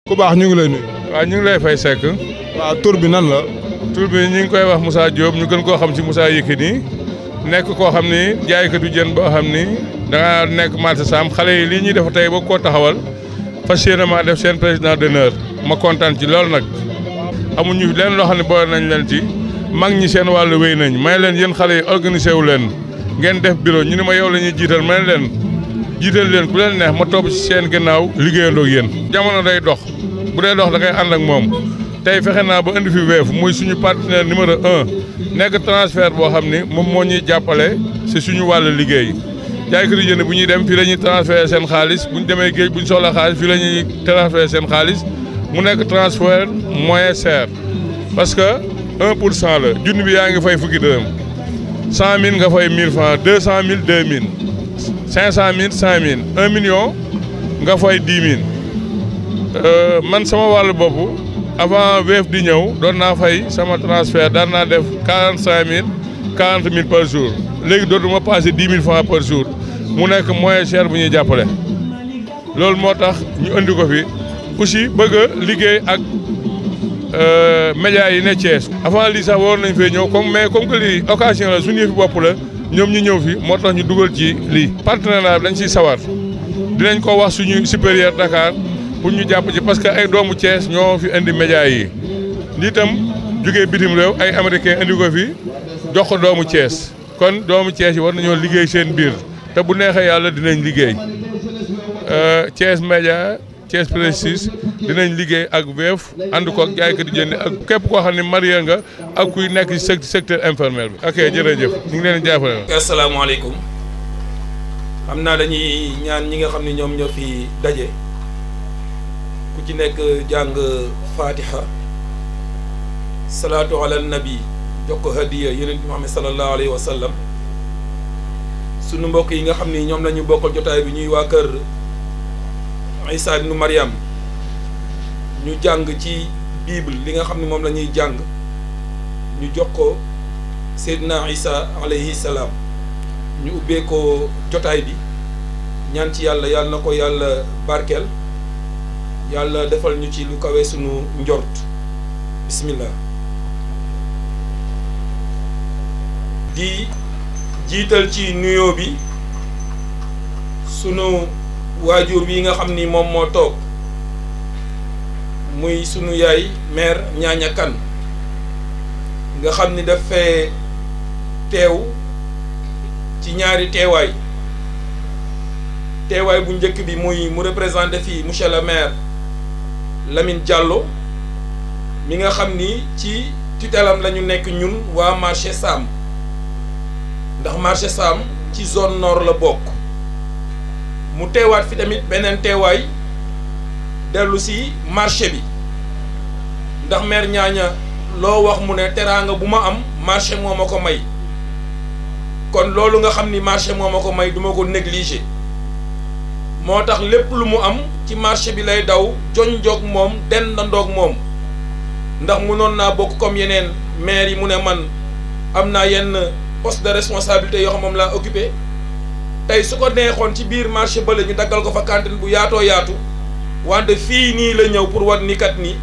ku baax ñu ngi lay nuyu. waaw ñu ngi lay fay Seck. waaw tur bi nan la. tur bi ñu ngi koy wax Moussa Diop ñu gën koo xam ci Moussa Yékini nekk koo xam ni jaaykatu jën boo xam ni da nga nekk marché Sam xale yi lii ñuy def tey ba koo taxawal fas yéene maa def seen président d'honneur ma kontaan ci loolu nag. amuñu leen loo xam ne boole nañ leen ci mag ñi seen wàllu wéy nañ may leen yéen xale yi organisé wu leen ngeen def bureau ñu ne ma yow la ñuy jiital may leen jiital leen ku leen neex ma topp ci seen gannaaw liggéeyandoo ak yéen. jamono day dox bu dee dox da ngay ànd ak moom tey fexe naa ba indi fi Wave muy suñu partenaire numéro 1 nekk transfert boo xam ni moom moo ñuy jàppale si suñu wàllu liggéey jaaykat yi jënd bu ñuy dem fii la ñuy transféré seen xaalis bu ñu demee géej bu ñu soxla xaalis fii la ñuy transféré seen xaalis mu nekk transfert moyen cher parce que 1% la junni bi yaa ngi fay fukki dërëm 100000 nga fay 1000 francs 200000 2000 500000 5000 1 million nga fay 10000 man sama wàllu bopp avant Wave di ñëw doon naa fay sama transfert daan naa def 45000 40000 par jour léegi dootuma passé 10 000 francs par jour mu nekk moyen cher bu ñuy jàppale loolu moo tax ñu andi ko fi aussi bëgg a liggéey ak médias yi ne Thiès. avant lii sax waroon nañ fee ñëw comme que lii occasion la suñu yëfi bopp la ñoom ñu ñëw fi moo tax ñu dugal ci lii. partenariat dañ ciy sawar dinañ ko wax suñu supérieur Dakar pour ñu jàpp ci parce que ay doomu Thiès ñoo fi indi médias yi lii tam jógee bitim réew ay américain indi ko fi jox ko doomu Thiès kon doomu Thiès yi war nañoo liggéey seen biir te bu neexee yàlla dinañ liggéey Thiès Média Thiès Prestige dinañ liggéey ak Wave ànd ko ak jaaykat yi jënd ak képp koo xam ne marié nga ak kuy nekk ci secteur informel bi. ok jërëjëf ñu ngi leen di jàppale. asalaamaaleykum xam naa dañuy ñaan ñi nga xam ne ñoom ñoo fi daje ku ci nekk jàng Fatiha salaatu ala nabi jox ko hadiya yonent bi Muhammad sallallahu alayhi wa sallam sunu mbokk yi nga xam ni ñoom la ñu bokkal jotaay bi ñuy waa kër Isa ibnu Maryam ñu jàng ci Bible li nga xam ne moom la ñuy jàng ñu jox ko Seydina Isa alayhi salaam ñu ubbee ko jotaay bi ñaan ci yàlla yàlla na ko yàlla barkeel yàlla defal ñu ci lu kawe sunu njort bismillah di jiital ci nuyoo bi sunu waajur bi nga xam ni moom moo toog muy sunu yaay mère Ñaaña Kan nga xam ni daf fee teew ci ñaari teewaay bu njëkk bi muy mu représenté fii monsieur le maire Lamine Diallo mi nga xam ni ci tutelam la ñu nekk ñun waa marché Sam ndax marché Sam ci zone nord la bokk mu teewaat fi tamit beneen teewaay dellu si marché bi ndax maire Ñaaña loo wax mu ne teraanga bu ma am marché moo ma ko may kon loolu nga xam ni marché moo ma ko may duma ko négliger moo tax lépp lu mu am ci marché bi lay daw jonjoog moom dendandoog moom ndax mënoon naa bokk comme yeneen maire yi mu ne man am naa yenn poste de responsabilité yoo xam moom laa occupé tey su ko neexoon ci biir marché ba la ñu daggal ko fa cantine bu yaatoo yaatu wante fii nii la ñëw pour wan ni kat ni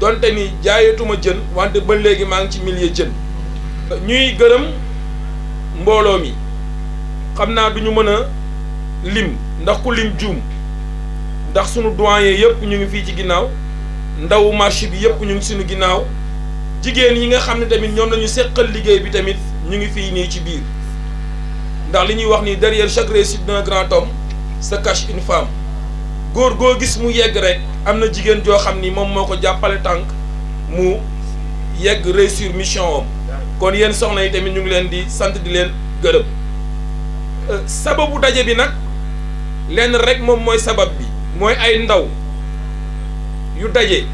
donte ni jaayatuma jën wante ba léegi maa ngi ci milieu jën ñuy gërëm mbooloo mi xam naa du ñu mën a lim ndax ku lim juum ndax sunu doyen yëpp ñu ngi fii ci ginnaaw ndawu marché bi yëpp ñu ngi suñu ginnaaw jigéen yi nga xam ne tamit ñoom la ñu seqal liggéey bi tamit ñu ngi fii nii ci biir ndax li ñuy wax ni derrière chaque réussite d'un grand homme se cache une femme góor goo gis mu yegg rek am na jigéen joo xam ni moom moo ko jàppale tànk mu yegg réussir mission am kon yéen soxna yi tamit ñu ngi leen di sant di leen gërëm sababu daje bi nag lenn rek moom mooy sabab bi mooy ay ndaw yu daje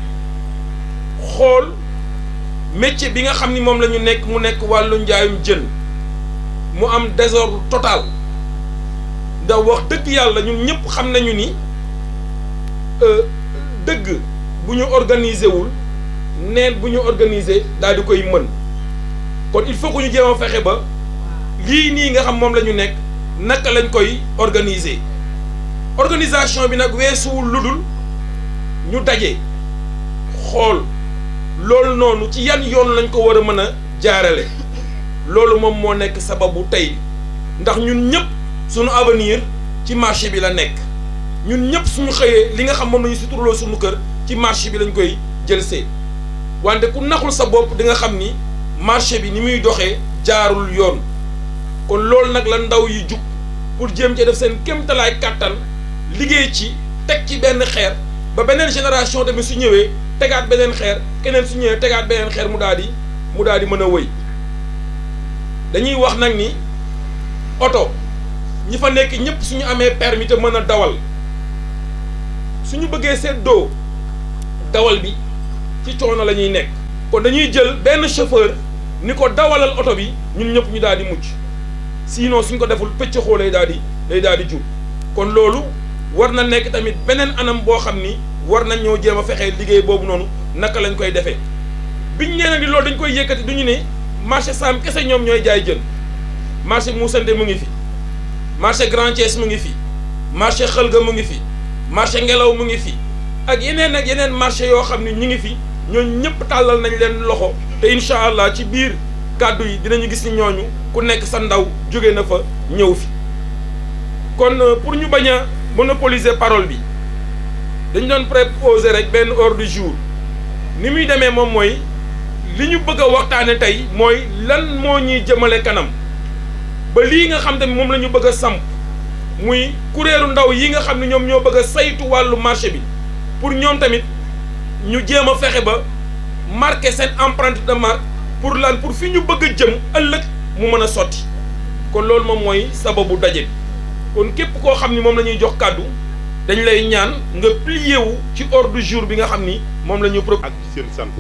xool métier bi nga xam ni moom la ñu nekk mu nekk wàllu njaayum jën mu am désordre total ndax wax dëgg yàlla ñun ñëpp xam nañu ni dëgg bu ñu organiser wul neen bu ñu organiser daal di koy mën kon il faut que ñu jéem a fexe ba lii nii nga xam moom la ñu nekk naka lañ koy organiser organisation bi nag weesuwul lu dul ñu daje xool loolu noonu ci yan yoon lañ ko war a mën a jaarale loolu moom moo nekk sababu tey ndax ñun ñëpp suñu avenir ci marché bi la nekk ñun ñëpp suñu xëyee li nga xam moom la ñu suturloo suñu kër ci marché bi lañ koy jël see wante ku naxul sa bopp di nga xam ni marché bi ni muy doxee jaarul yoon kon loolu nag la ndaw yi jug pour jéem ci def seen kéemtalaay kàttan liggéey ci teg ci benn xeer ba beneen génération tamit su ñëwee tegaat beneen xeer keneen su ñëwee tegaat beneen xeer mu daal di mën a wëy dañuy wax nag ni oto ñi fa nekk ñëpp suñu amee permis te mën a dawal suñu bëggee seddoo dawal bi ci coono la ñuy nekk kon dañuy jël benn chauffeur ni ko dawalal oto bi ñun ñëpp ñu daal di mucc sinon suñ ko deful pëccëxoo lay daal di jur kon loolu war na nekk tamit beneen anam boo xam ni war nañ ñoo jéem a fexee liggéey boobu noonu naka lañ koy defee biñ nee nag ni loolu dañ koy yëkkati du ñu ne marché Sam kese ñoom ñooy jaay jën marché Moussante mu ngi fi marché Grand Thiès mu ngi fi marché Xëlga mu ngi fi marché Ngelaw mu ngi fi ak yeneen marché yoo xam ne ñu ngi fi ñooñu ñëpp tàllal nañ leen loxo te incha allah ci biir kàddu yi dinañu gis ni ñooñu ku nekk sa ndaw jóge na fa ñëw fi kon pour ñu bañ a monopoliser parole bi dañ doon proposer rek benn ordre du jour ni muy demee moom mooy li ñu bëgg a waxtaane tey mooy lan moo ñuy jëmale kanam ba lii nga xam tamit moom la ñu bëgg a samp muy kuréelu ndaw yi nga xam ne ñoom ñoo bëgg a saytu wàllu marché bi pour ñoom tamit ñu jéem a fexe ba marqué seen empreinte de marque pour lan pour fi ñu bëgg a jëm ëllëg mu mën a sotti kon loolu moom mooy sababu daje bi kon képp koo xam ni moom la ñuy jox kàddu dañ lay ñaan nga plié wu ci ordre du jour bi nga xam ni moom la ñu pro ak ci seen sant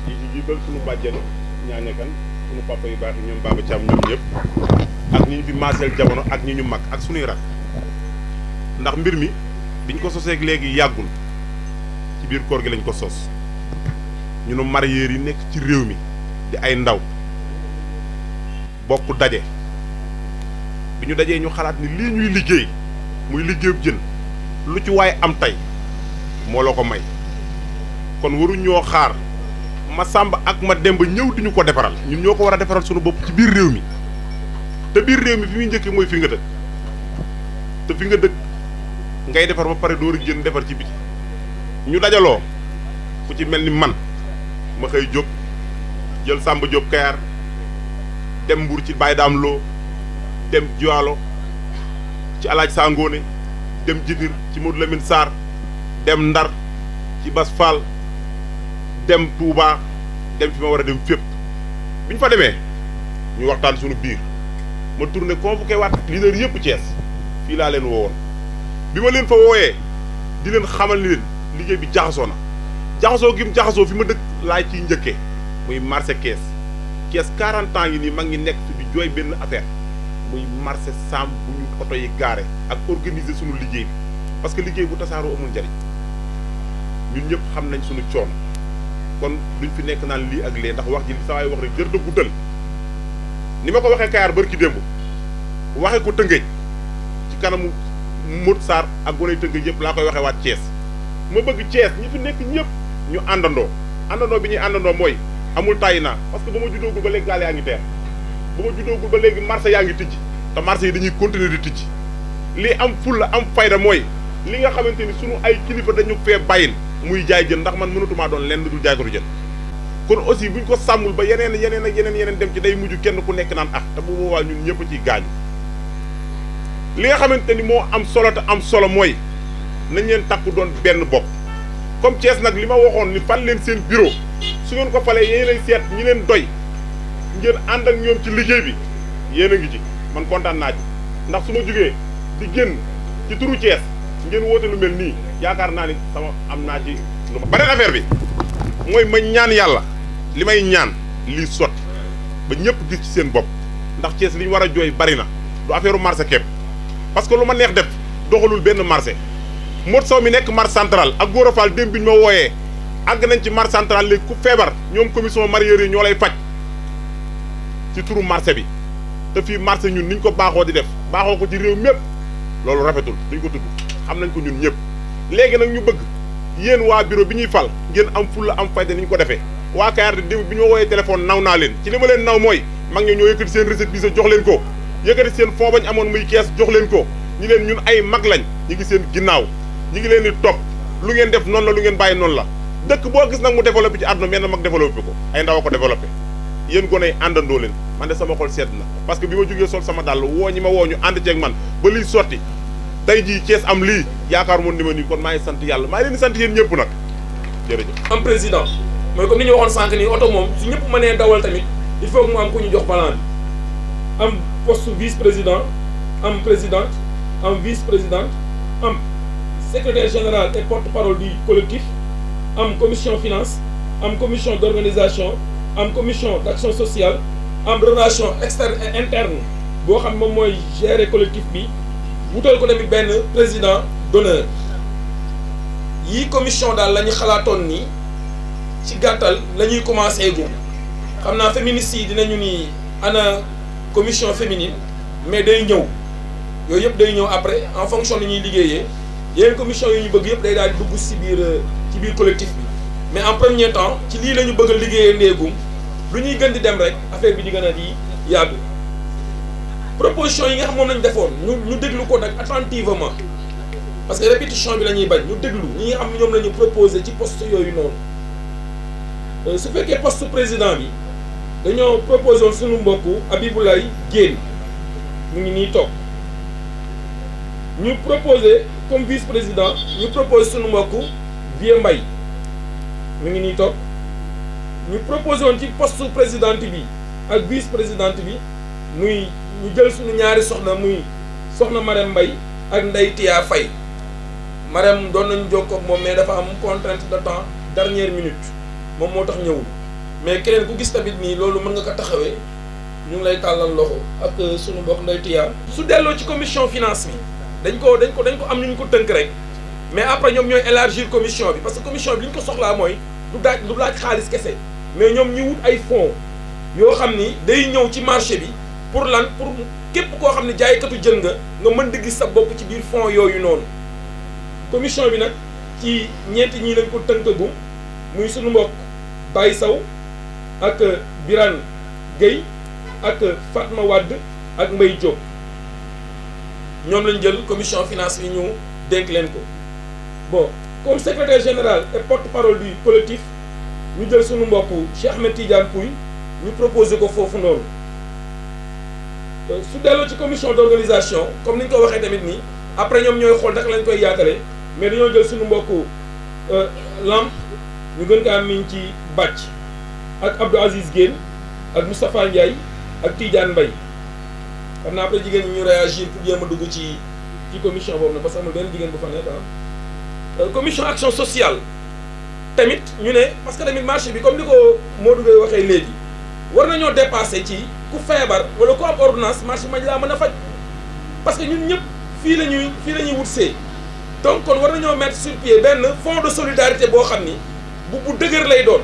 yi ci jiital suñu bàjjen ñaañe kan suñu papa yu baax yi ñoom Baba Thiam ñoom ñëpp ak ñi ñu fi maaseel jamono ak ñi ñu mag ak suñuy rak ndax mbir mi biñ ko soseeg léegi yàggul ci biir koor gi lañ ko sos ñu nu mareyeur yi nekk ci réew mi di ay ndaw bokk daje bi ñu dajee ñu xalaat ni lii ñuy liggéey muy liggéeyub jën lu ci waaye am tey moo la ko may kon waruñ ñoo xaar ma sàmba ak ma demba ñëw di ñu ko defaral ñun ñoo ko war a defaral sunu bopp ci biir réew mi te biir réew mi fi muy njëkkee mooy fi nga dëkk te fi nga dëkk ngay defar ba pare door a jën defar ci biti ñu dajaloo ku ci mel ni man ma xëy jóg jël Samba Diop Kayar dem Mbour ci Baye Daam Lo dem Joalo ci Alaaj Sangone dem Jidir ci Modou Lamine Sarr dem Ndar ci Bas Fall dem Touba dem fi ma war a dem fépp bi ñu fa demee ñu waxtaan suñu biir ma tourné convoqué waat leader yëpp Thiès fii laa leen woowoon bi ma leen fa wooyee di leen xamal ni leen liggéey bi jaxasoo na jaxasoo gi mu jaxasoo fi ma dëkk laay ciy njëkkee muy marché Kees Kees 40 ans yi nii mag ngi nekk di jooy benn affaire muy marché Sam bu ñu oto yi gaare ak organiser suñu liggéey bi parce que liggéey bu tasaaroo amul njariñ ñun ñëpp xam nañ suñu coono kon duñ fi nekk naan lii ak lee ndax wax ji li saa waay wax rek jër da guddal ni ma ko waxee Kayar barki démb waxee ko Tëngéej ci kanamu Modou Sarr ak goney Tëngéej yëpp laa koy waxee waat Thiès ma bëgg Thiès ñi fi nekk ñëpp ñu àndandoo bi ñuy àndandoo mooy amul tàyyi naa parce que ba ma juddoogul ba léegi gaal yaa ngi teer ba ma juddoogul ba léegi marché yaa ngi tijji te marché yi dañuy continuer di tijji lii am fulla am fayda mooy li nga xamante ni sunu ay kilifa dañu fee bàyyil muy jaay jën ndax man mënatumaa doon lenn lu dul jaay ko du jën kon aussi buñ ko sàmmul ba yeneen ak yeneen dem ci day mujj kenn ku nekk naan te bu boobaa ñun ñëpp ciy gaañu li nga xamante ni moo am solo te am solo mooy nañ leen takku doon benn bopp comme Thiès nag li ma waxoon ni fal leen seen bureau su ngeen ko falee yéen lay seet ñi leen doy ngeen ànd ak ñoom ci liggéey bi yéen a ngi ci man kontaan naa ci ndax su ma jógee di génn ci turu Thiès ngeen woote lu mel nii yaakaar naa ni sama am naa ci lu ma beneen affaire bi mooy ma ñaan yàlla li may ñaan lii sotti ba ñëpp gis ci seen bopp ndax Thiès li ñu war a jooy bari na du affaire marché képp parce que lu ma neex def doxalul benn marché Modou Sow mi nekk marché central ak Gora Fall démb bi ñu ma wooyee àgg nañ ci marché central léegi ku feebar ñoom commission mareyeur yi ñoo lay faj ci turu marché bi te fii marché ñun niñ ko baaxoo di def baaxoo ko ci réew mépp loolu rafetul duñ ko tudd xam nañ ko ñun ñëpp. léegi nag ñu bëgg yéen waa bureau bi ñuy fal ngeen am fulla am fayda ni ñu ko defee waa Kayar de démb bi ñu ma wooyee téléphone naw naa leen ci li ma leen naw mooy mag ñoo yëkkati seen recette bi sa jox leen ko yëkkati seen fond bañ amoon muy kees jox leen ko ñi leen ñun ay mag lañ ñi ngi seen ginnaaw ñi ngi leen di topp lu ngeen def noonu la lu ngeen bàyyi noonu la dëkk boo gis nag mu développé ci àdduna mel na mag développé ko ay ndaw a ko développé yéen gone yi àndandoo leen man de sama xol sedd na parce que bi ma jógee sol sama dàll woo ñi ma woo ñu ànd ceeg man ba liy sotti tey jii Thiès am lii yaakaar moon ni ma nii kon maa ngi sant yàlla maa ngi leen di sant yéen ñëpp nag jërëjëf. am président mooy comme ni ñu waxoon sànq nii oto moom su ñëpp mënee dawal tamit il faut que mu am ku ñu jox balan bi am poste vice président am présidente am vice présidente am secrétaire général et porte-parole du collectif am commission finance am commission d'organisation am commission d'action sociale am relation externe et interne boo xam moom mooy gérer collectif bi wutal ko tamit benn président d'honneur yii commission daal la ñu xalaatoon ni ci gàttal la ñuy commencé gu xam naa féministes yi dinañu ni ana commission féminine mais day ñëw yooyu yëpp day ñëw après en fonction ni ñuy liggéeyee yeneen commission yi ñu bëgg yëpp day daal di dugg ci biir collectif bi mais en premier temps ci lii la ñu bëgg a liggéeyee ndéegum lu ñuy gën di dem rek affaire bi di gën a di yàgg proposition yi nga xam moom nañ defoon ñu déglu ko nag attentivement parce que répétition bi la ñuy bañ ñu déglu ñi nga xam ñoom la ñu proposé ci poste yooyu noonu su fekkee poste président bi dañoo proposé woon suñu mbokku Abiboulaye Diène mu ngi nii toog ñu proposé comme vice président ñu proposé suñu mbokku Vieux Mbaye mu ngi nii toog ñu proposé woon ci poste présidente bi ak vice présidente bi muy ñu jël suñu ñaari soxna muy soxna Marème Mbaye ak Ndeye Tia Faye Marème doon nañu jokkoo ak moom mais dafa am contrainte de temps dernière minute moom moo tax ñëwul mais keneen ku gis tamit nii loolu mën nga ko taxawee ñu ngi lay tàllal loxo ak suñu mbokk Ndeye Tia. su delloo ci commission finance bi dañ ko am ñu ko tënk rek mais après ñoom ñooy élargir commission bi parce que commission bi li ñu ko soxlaa mooy du laaj xaalis kese mais ñoom ñu wut ay fonds yoo xam ni day ñëw ci marché bi pour lan pour képp koo xam ne jaaykatu jën nga mën di gis sa bopp ci biir fonds yooyu noonu. commission bi nag ci ñeenti ñii lañ ko tënkagum muy suñu mbokk Baye Sow ak Birane Gueye ak Fatma Wade ak Mbaye Diop ñoom lañ jël commission finance bi ñu dénk leen ko bon comme secrétaire général et porte-parole du collectif ñu jël suñu mbokk Cheikh Ahmed Tidiane Pouye ñu proposé ko foofu noonu su delloo ci commission d'organisation comme ni ñu ko waxee tamit nii après ñoom ñooy xool naka lañ koy yaatale mais dañoo jël suñu mbokku Lamp ñu gën kaa miin ci bàcc ak Abdou Aziz Guène ak Moustapha Ndiaye ak Tidiane Mbaye xam naa après jigéen ñi ñu réagir pour jéem a dugg ci commission boobu nag parce que amul benn jigéen bu fa nekk commission action sociale tamit ñu ne parce que tamit marché bi comme ni ko Modou Gueye waxee léegi war nañoo dépasser ci ku feebar wala ku am ordonnance marché mañ laa mën a faj parce que ñun ñëpp fii la ñuy wut see donc kon war nañoo mettre sur pied benn fonds de solidarité boo xam ni bu dëgër lay doon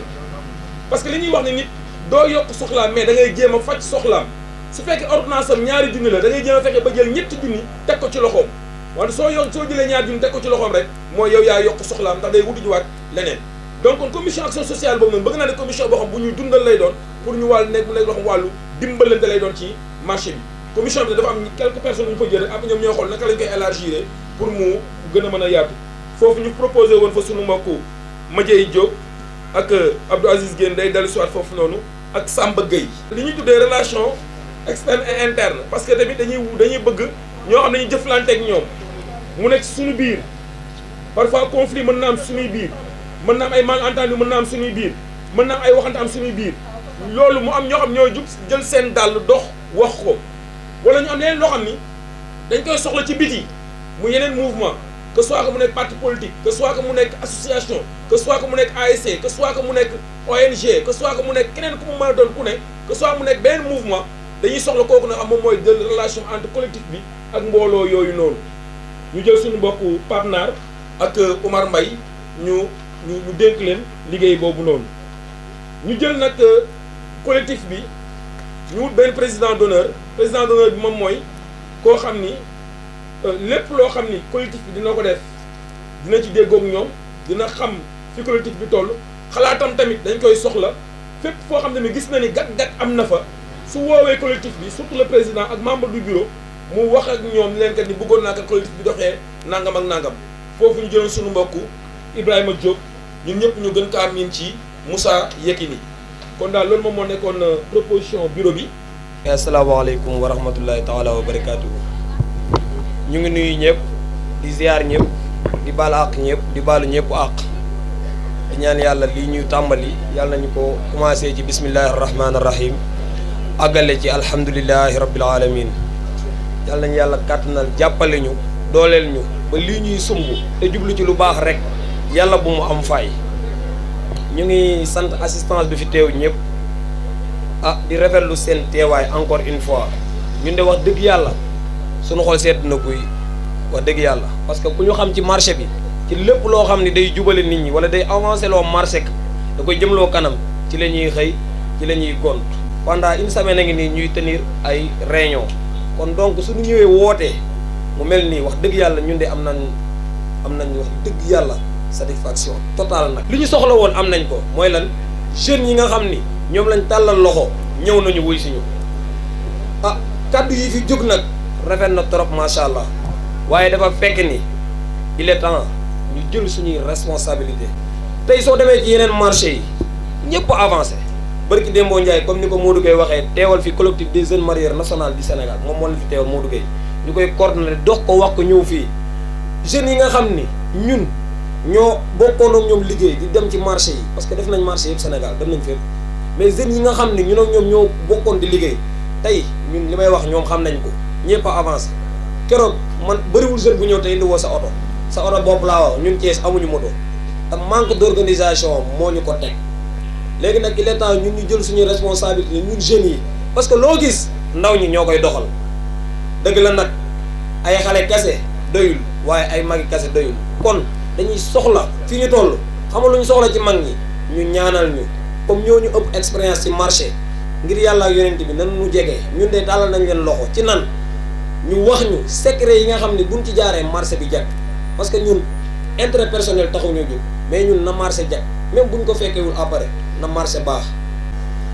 parce que li ñuy wax ni nit doo yokk soxlaam mais da ngay jéem a faj soxlaam su fekkee ordonnance am ñaari junni la da ngay jéem a fexe ba jël ñetti junni teg ko ci loxoom wante soo jëlee ñaari junni teg ko ci loxoom rek mooy yow yaa yokk soxlaam ndax day wuti jiwaat leneen donc kon commission action sociale boobu noonu bëgg naa ne commission boo xam bu ñuy dundal lay doon pour ñu wàllu nekk mu nekk loo xam wàllu dimbalante lay doon ci marché bi commission bi dafa am quelques personnes ñu fa jël après ñoom ñoo xool naka lañ koy élargir pour mu gën a mën a yaatu foofu ñu proposé woon fa sunu mbokku Madiaye Diop ak Abdou Aziz Guène day dellu siwaat foofu noonu ak Samba Gueye li ñuy tuddee relation externe et interne parce que tamit dañuy bëgg ñoo xam ne ñu jëflante ak ñoom mu nekk suñu biir parfois conflit mën na am suñuy biir mën na am ay malentendu mën na am suñuy biir mën na am ay waxante am suñuy biir loolu mu am ñoo xam ñooy jug jël seen dàll dox wax ko wala ñu am leneen loo xam ni dañ koy soxla ci biti mu yeneen mouvement que soit que mu nekk parti politique que soit que mu nekk association que soit que mu nekk ASC que soit que mu nekk ONG que soit que mu nekk keneen ku mu mën a doon ku ne que soit mu nekk beneen mouvement dañuy soxla kooku nag am moom mooy jël relation entre collectif bi ak mbooloo yooyu noonu ñu jël suñu mbokku Pape Nar ak Omar Mbaye ñu dénk leen liggéey boobu noonu ñu jël nag collectif bi ñu wut benn président d'honneur bi moom mooy koo xam ni lépp loo xam ni collectif bi dina ko def dina ci déggoog ñoom dina xam fi collectif bi toll xalaatam tamit dañ koy soxla fépp foo xam ne gis na ni gat-gat am na fa su woowee collectif bi surtout le président ak membre du bureau mu wax ak ñoom leen kat ni bëggoon naa kat collectif bi doxee nangam ak nangam foofu ñu jëloon suñu mbokku Ibrahima Diop ñun ñëpp ñu gën kaa miin ci Moussa Yekini kon daal loolu moom moo nekkoon proposition bureau bi. asalaamaaleykum wa rahmatullahi taala wa barakaatu. ñu ngi nuyu ñëpp di ziar ñëpp di baal àq ñëpp di baalu ñëpp àq di ñaan yàlla lii ñuy tàmbali yàlla nañu ko commencé ci bismillahi rahmaani rahim àggale ci alhamdulilahi rabbil alamin yàlla nañu yàlla kàttanal jàppale ñu dooleel ñu ba lii ñuy sumb te jublu ci lu baax rek yàlla bu mu am fay. ñu ngi sant assistance bi fi teew ñëpp di rafetlu seen teewaay encore une fois ñun de wax dëgg yàlla suñu xol sedd na kuy wax dëgg yàlla parce que ku ñu xam ci marché bi ci lépp loo xam ne day jubale nit ñi wala day avancer loo marché da koy jëmloo kanam ci la ñuy xëy ci la ñuy gont pendant une semaine a ngi nii ñuy tenir ay réunion kon donc suñu ñëwee wootee mu mel nii wax dëgg yàlla ñun de am nañ wax dëgg yàlla satisfaction totale nag li ñu soxla woon am nañ ko mooy lan jeunes yi nga xam ni ñoom lañ tàllal loxo ñëw nañu wuy si ñu kaddu yi fi jóg nag rafet na trop macha allah waaye dafa fekk ni il est temps ñu jël suñuy responsabilité tey soo demee ci yeneen marché yi ñëpp avancé barki Dembo Ndiaye comme ni ko Modou Gueye waxee teewal fi collectif des jeunes marieurs national du Sénégal moom moo la fi teewal Modou Gueye ñu koy coordonné dox ko wax ko ñëw fii jeunes yi nga xam ni ñun ñoo bokkoon ak ñoom liggéey di dem ci marché yi parce que def nañ marché yëpp Sénégal dem nañ fépp mais jeunes yi nga xam ne ñun ak ñoom ñoo bokkoon di liggéey tey ñun li may wax ñoom xam nañ ko ñëpp a avancé keroog man bëriwul jeune bu ñëw tey indi woo sa oto bopp laa wax ñun Thiès amuñu moto ak manque d'organisation moo ñu ko teg léegi nag il est temps ñun ñu jël suñu responsabilité ñun jeunes yi parce que loo gis ndaw ñi ñoo koy doxal dëgg la nag ay xale kese doyul waaye ay magi kese doyul kon dañuy soxla fi ñu toll xamal lu ñu soxla ci mag ñi ñu ñaanal ñu comme ñooñu ëpp expérience ci marché ngir yàlla ak yonent bi nan ñu jege ñun de tàllal nañ leen loxo ci nan ñu wax ñu secret yi nga xam ne buñ ci jaaree marché bi jag parce que ñun intérêt personnel taxu ñoo jóg mais ñun na marché jag même buñ ko fekkewul après na marché baax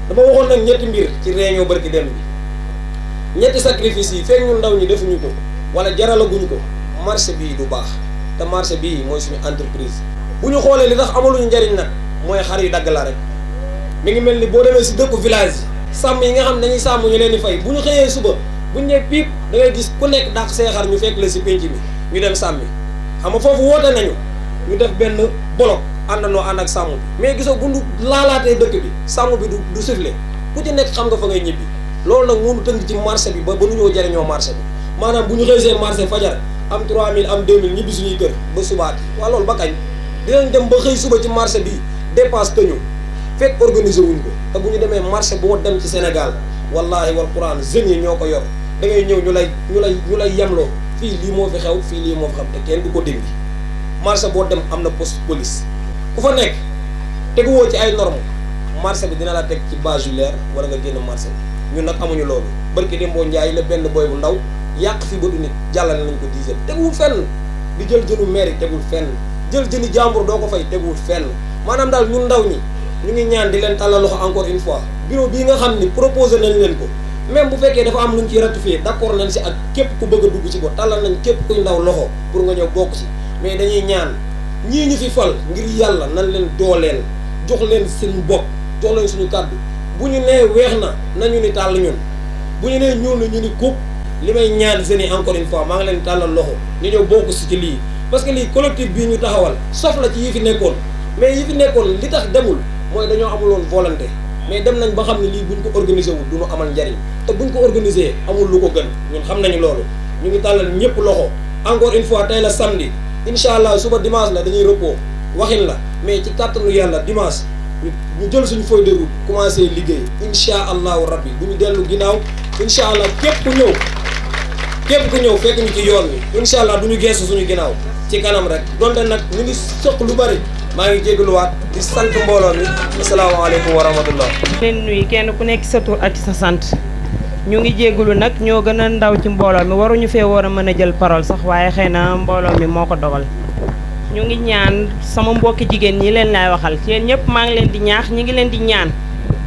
dama waxoon nag ñetti mbir ci réunion barki dem bi ñetti sacrifice yi fekk ñun ndaw ñi defuñu ko wala jaralaguñu ko marché bii du baax te marché bii mooy suñu entreprise bu ñu xoolee li tax amaluñu njariñ nag mooy xar yu dagg la rek mi ngi mel ni boo demee si dëkku village yi sàmm yi nga xam ne dañuy sàmm ñu leen di fay bu ñu xëyee suba bu ñu nee piip da ngay gis ku nekk dàq see xar ñu fekk la si penc mi ñu dem sàmmi xam nga foofu woote nañu ñu def benn bloc àndandoo ànd ak sàmm bi mais gisoo bu ñu laalaatee dëkk bi sàmm bi du siffler ku ci nekk xam nga fa ngay ñibbi loolu nag mënu tënk ci marché bi ba nu ñoo jariñoo marché bi maanaam bu ñu xëy seen marché fajar am 3000 am 2000 ñibbi suñuy kër ba subaati waa loolu ba kañ dinañ dem ba xëy suba ci marché bi dépasse te ñu fekk organiser wuñ ko te bu ñu demee marché boo dem ci Sénégal wallahi wal quran jeunes yi ñoo ko yor da ngay ñëw ñu lay yemloo fii lii moo fi xew fii lii moo fi xam te kenn du ko dindi marché boo dem am na poste police ku fa nekk teguwoo ci ay normes marché bi dina la teg ci base yu leer wala nga génn marché bi ñun nag amuñu loolu barki Dembo Ndiaye la benn boy bu ndaw yàq fi bëtu nit jàllale nañ ko 10 teguwul fenn di jël jënu mairie tegul fenn jël jëni jàmbur doo ko fay teguwul fenn maanaam daal ñun ndaw ñi ñu ngi ñaan di leen tàllal loxo encore une fois bureau bii nga xam ni proposé nañ leen ko même bu fekkee dafa am lu ñu ciy ratifié d'accord nañ si ak képp ku bëgg a dugg ci ko tàllal nañ képp kuy ndaw loxo pour nga ñëw bokk ci mais dañuy ñaan ñii ñu fi fal ngir yàlla nañ leen dooleel jox leen seen bopp jox leen suñu kàddu bu ñu nee weex na nañu ni tàll ñun bu ñu nee ñuul na ñu ni kub li may ñaan seen i encore une fois maa ngi leen tàllal loxo ñu ñëw bokk si ci lii parce que lii collectif bii ñu taxawal sof la ci yi fi nekkoon mais yi fi nekkoon li tax demul mooy dañoo amuloon volonté mais dem nañ ba xam ne lii buñ ko organisé wul du ñu amal njariñ te buñ ko organisé amul lu ko gën ñun xam nañu loolu ñu ngi tàllal ñëpp loxo encore une fois tey la samedi incha allah suba dimanche la dañuy repos waxin la mais ci kàttanu yàlla dimanche ñu jël suñu feuille de route commencé liggéey incha allahu rabbi du ñu dellu ginnaaw incha allah képp ku ñëw fekk ñu ci yoon wi incha allah du ñu geesu suñu ginnaaw ci kanam rek donte nag ñu ngi soq lu bari maa ngi jégaluwaat di sant mbooloo mi asalaamaaleykum wa rahmatullah. leen nuyu kenn ku nekk sa tur ak sa sant ñu ngi jégalu nag ñoo gën a ndaw ci mbooloo mi waruñu fee war a mën a jël parole sax waaye xëy na mbooloo mi moo ko dogal ñu ngi ñaan sama mbokki jigéen ñi leen laay waxal ci yéen ñëpp maa ngi leen di ñaax ñi ngi leen di ñaan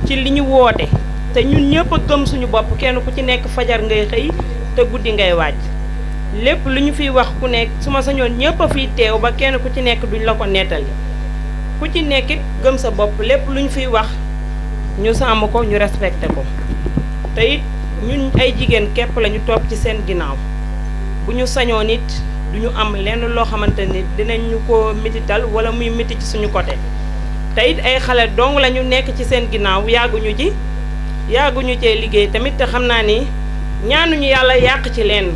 ci li ñu woote te ñun ñëpp a gëm suñu bopp kenn ku ci nekk fajar ngay xëy te guddi ngay wàcc lépp lu ñu fiy wax ku nekk su ma sañoon ñëpp a fiy teew ba kenn ku ci nekk duñ la ko nettali ku ci nekkit gëm sa bopp lépp lu ñu fiy wax ñu sàmm ko ñu respecté ko te it ñun ay jigéen képp la ñu topp ci seen ginnaaw bu ñu sañoon it du ñu am lenn loo xamante ni dinañ ñu ko mitital wala muy miti ci suñu côté te it ay xale dong la ñu nekk ci seen ginnaaw yàgguñu cee liggéey tamit te xam naa ni ñaanuñu yàlla yàq ci leen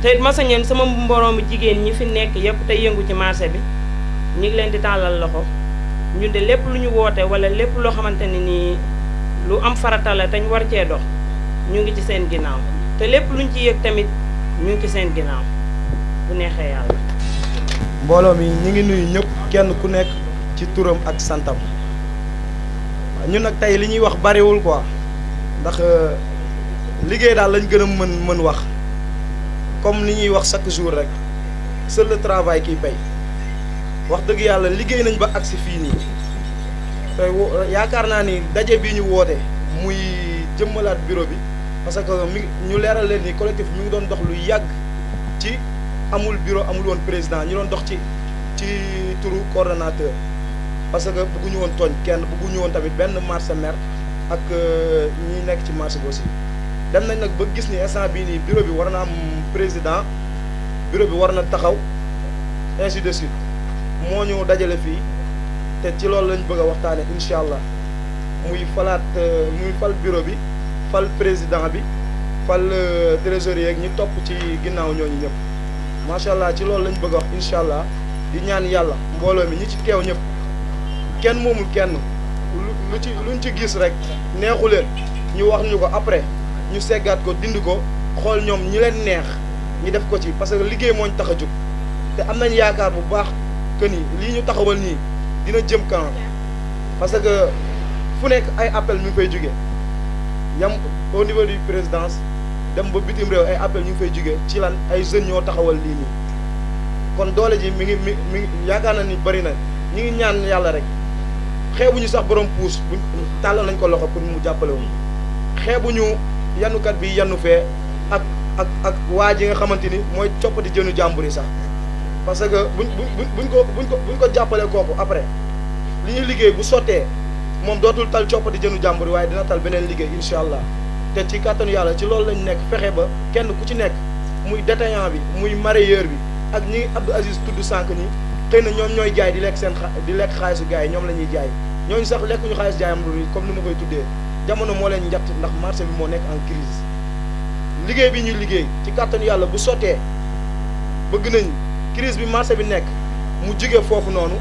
te it ma sañoon sama mboroomu jigéen ñi fi nekk yëpp te yëngu ci marché bi ñu ngi leen di tàllal loxo ñu de lépp lu ñu woote wala lépp loo xamante ni nii lu am farata la te ñu war cee dox ñu ngi ci seen ginnaaw te lépp luñ ci yëg tamit ñu ngi ci seen ginnaaw bu neexee yàlla. mbooloo mi ñu ngi nuyu ñëpp kenn ku nekk ci turam ak santam ñun nag tey li ñuy wax bariwul quoi ndax liggéey daal lañ gën a mën wax comme li ñuy wax chaque jour rek seul le travail qui paye wax dëgg yàlla liggéey nañ ba agsi fii nii tey yaakaar naa ni daje bi ñu woote muy jëmmalaat bureau bi parce que ñu leeral leen ni collectif mi ngi doon dox lu yàgg ci amul bureau amul woon président ñu doon dox ci turu coordonnateur parce que bëgguñu woon tooñ kenn bëgguñu woon tamit benn marché maire ak ñi nekk ci marché bi aussi dem nañ nag ba gis ni instant bii nii bureau bi war na am président bureau bi war na taxaw ainsi de suite moo ñu dajale fii te ci loolu lañ bëgg a waxtaane incha allah muy fal bureau bi fal président bi fal trésorier ak ñi topp ci ginnaaw ñooñu ñëpp macha allah ci loolu lañ bëgg a wax incha allah di ñaan yàlla mbooloo mi ñi ci teew ñëpp kenn moomul kenn luñ ci gis rek neexu leen ñu wax ñu ko après ñu seggaat ko dindi ko xool ñoom ñi leen neex ñi def ko ci parce que liggéey moo ñu tax a jóg te am nañ yaakaar bu baax que ni lii ñu taxawal nii dina jëm kanam parce que fu nekk ay appel ñu ngi fay jóge yam au niveau du présidence dem ba bitim réew ay appel ñu ngi fay jóge ci lan ay jeunes ñoo taxawal lii nii kon doole ji mi ngi yaakaar na ni bëri na ñi ngi ñaan yàlla rek xeebuñu sax borom puus buñ tàllal nañ ko loxo pour mu jàppale wu xeebuñu yanukat bi yanu fee ak waa ji nga xamante ni mooy coppati jënu jàmbur yi sax parce que buñ ko jàppale kooku après li ñuy liggéey bu sottee moom dootul tal coppati jënu jàmbur yi waaye dina tal beneen liggéey incha allah te ci kàttanu yàlla ci loolu lañ nekk fexe ba kenn ku ci nekk muy détaillant bi muy mareyeur bi ak ñi Abdou Aziz tudd sànq ni xëy na ñoom ñooy jaay di lekk di lekk xaalisu gars yi ñoom la ñuy jaay ñooñu sax lekkuñu xaalis jaayam lu comme ni ma koy tuddee jamono moo leen njatt ndax marché bi moo nekk en crise liggéey bi ñuy liggéey ci kàttanu yàlla bu sottee bëgg nañ crise bi marché bi nekk mu jóge foofu noonu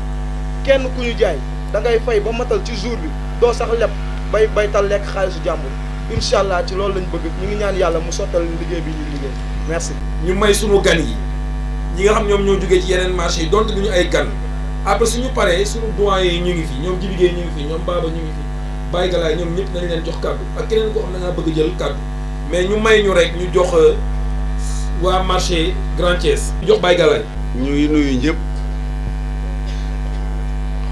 kenn ku ñu jaay da ngay fay ba matal ci jour bi doo sax leb bay tal lekk xaalisu jàmbur incha allah ci loolu lañ bëgg ñu ngi ñaan yàlla mu sottal liggéey bi ñuy liggéey merci. ñu may sunu gan yi ñi nga xam ñoom ñoo jógee ci yeneen marché yi donte duñu ay gan après suñu paree suñu doyen yi ñu ngi fi ñoom Jibi Gueye ñu ngi fi ñoom Baba ñu ngi fi Baye Galaye ñoom ñëpp nañ leen jox kàddu ak keneen koo xam ne da ngaa bëgg jël kàddu mais ñu may ñu rek ñu jox waa marché Grand Thiès. ñu jox Baye Galaye. ñu ngi nuyu ñëpp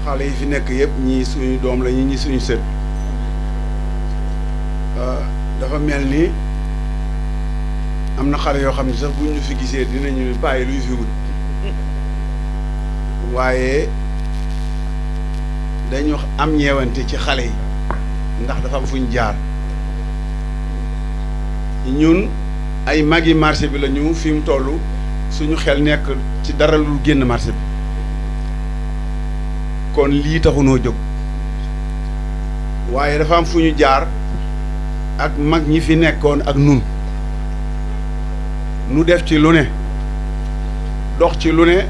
xale yi fi nekk yëpp ñii suñu doom la ñii suñu sët dafa mel ni am na xale yoo xam ne sax buñ ñu fi gisee dinañu bàyyi luy fi wut waaye dañu am ñeewante ci xale yi ndax dafa am fuñ jaar ñun ay magi marché bi la ñu fi mu toll suñu xel nekk ci dara lu génn marché bi kon lii taxunoo jóg waaye dafa am fu ñu jaar ak mag ñi fi nekkoon ak nun nu def ci lu ne dox ci lu ne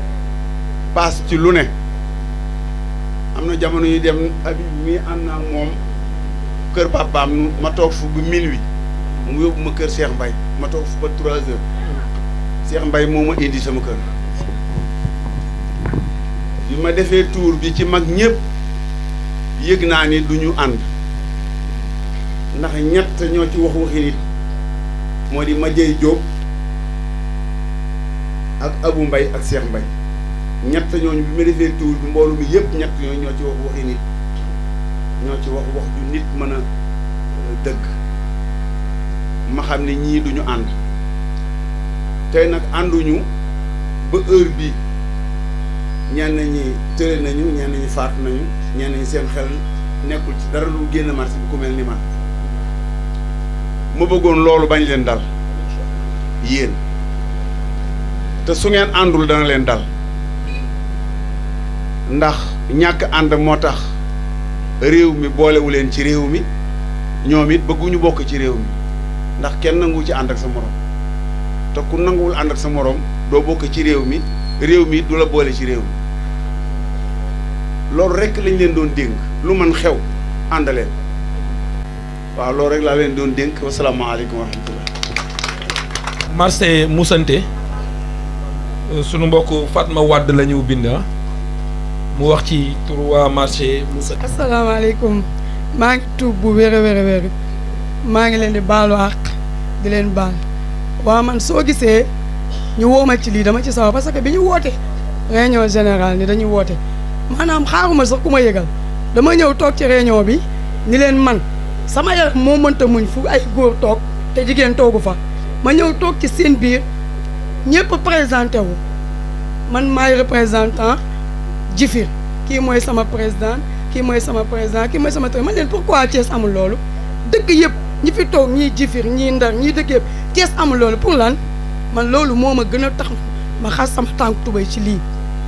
paas ci lu ne am na jamono yi dem abi mi ànd naa moom kër papaam ma toog fu ba minuit mu yóbbu ma kër Cheikh Mbaye ma toog fu ba 3 heures Cheikh Mbaye moo ma indi sama kër bi ma defee tour bi ci mag ñëpp yëg naa ni du ñu ànd ndax ñett ñoo ci wax waxi nit moo di Madieye Diop ak Abou Mbaye ak Cheikh Mbaye ñett ñooñu bi ma defee tour bi mboolu mi yëpp ñett ñooñu ñoo ci wax waxi nit ñoo ci wax wax ju nit mën a dëgg ma xam ne ñii duñu ànd tey nag ànduñu ba heure bi ñenn ñi tële nañu ñenn ñi faatu nañu ñenn ñi seen xel nekkul ci dara lu génn marché bi ku mel ni man ma bëggoon loolu bañ leen dal yéen te su ngeen àndul dana leen dal ndax ñàkk ànd moo tax réew mi boolewu leen ci réew mi ñoom it bëgguñu bokk ci réew mi ndax kenn nangu ci ànd ak sa morom te ku nanguwul ànd ak sa morom doo bokk ci réew mi it du la boole ci réew mi loolu rek lañ leen doon dénk lu man xew àndaleen waaw loolu rek laa leen doon dénk wasalaamaaleykum wa rahmatullah. marché Moussante sunu mbokk Fatma Wade la ñu bind mu wax ci turu waa marché Moussante. asalaamaaleykum maa ngi tuub bu wér a wér maa ngi leen di baalu àq di leen baal waaw man soo gisee ñu wooma ci lii dama ci sawar parce que bi ñu woote réunion générale ni dañuy woote maanaam xaaruma sax ku ma yëgal dama ñëw toog ci réunion bi ni leen man sama yaram moo mënta muñ fu ay góor toog te jigéen toogu fa ma ñëw toog ci seen biir ñëpp présenté wu man maay représentant Jifir kii mooy sama président kii mooy sama président kii mooy sama tër man leen pourquoi Thiès amul loolu dëkk yëpp ñi fi toog ñii Jifir ñii Ndar ñii dëkk yëpp Thiès amul loolu pour lan man loolu moo ma gën a tax ma xas sama tànk tubay ci lii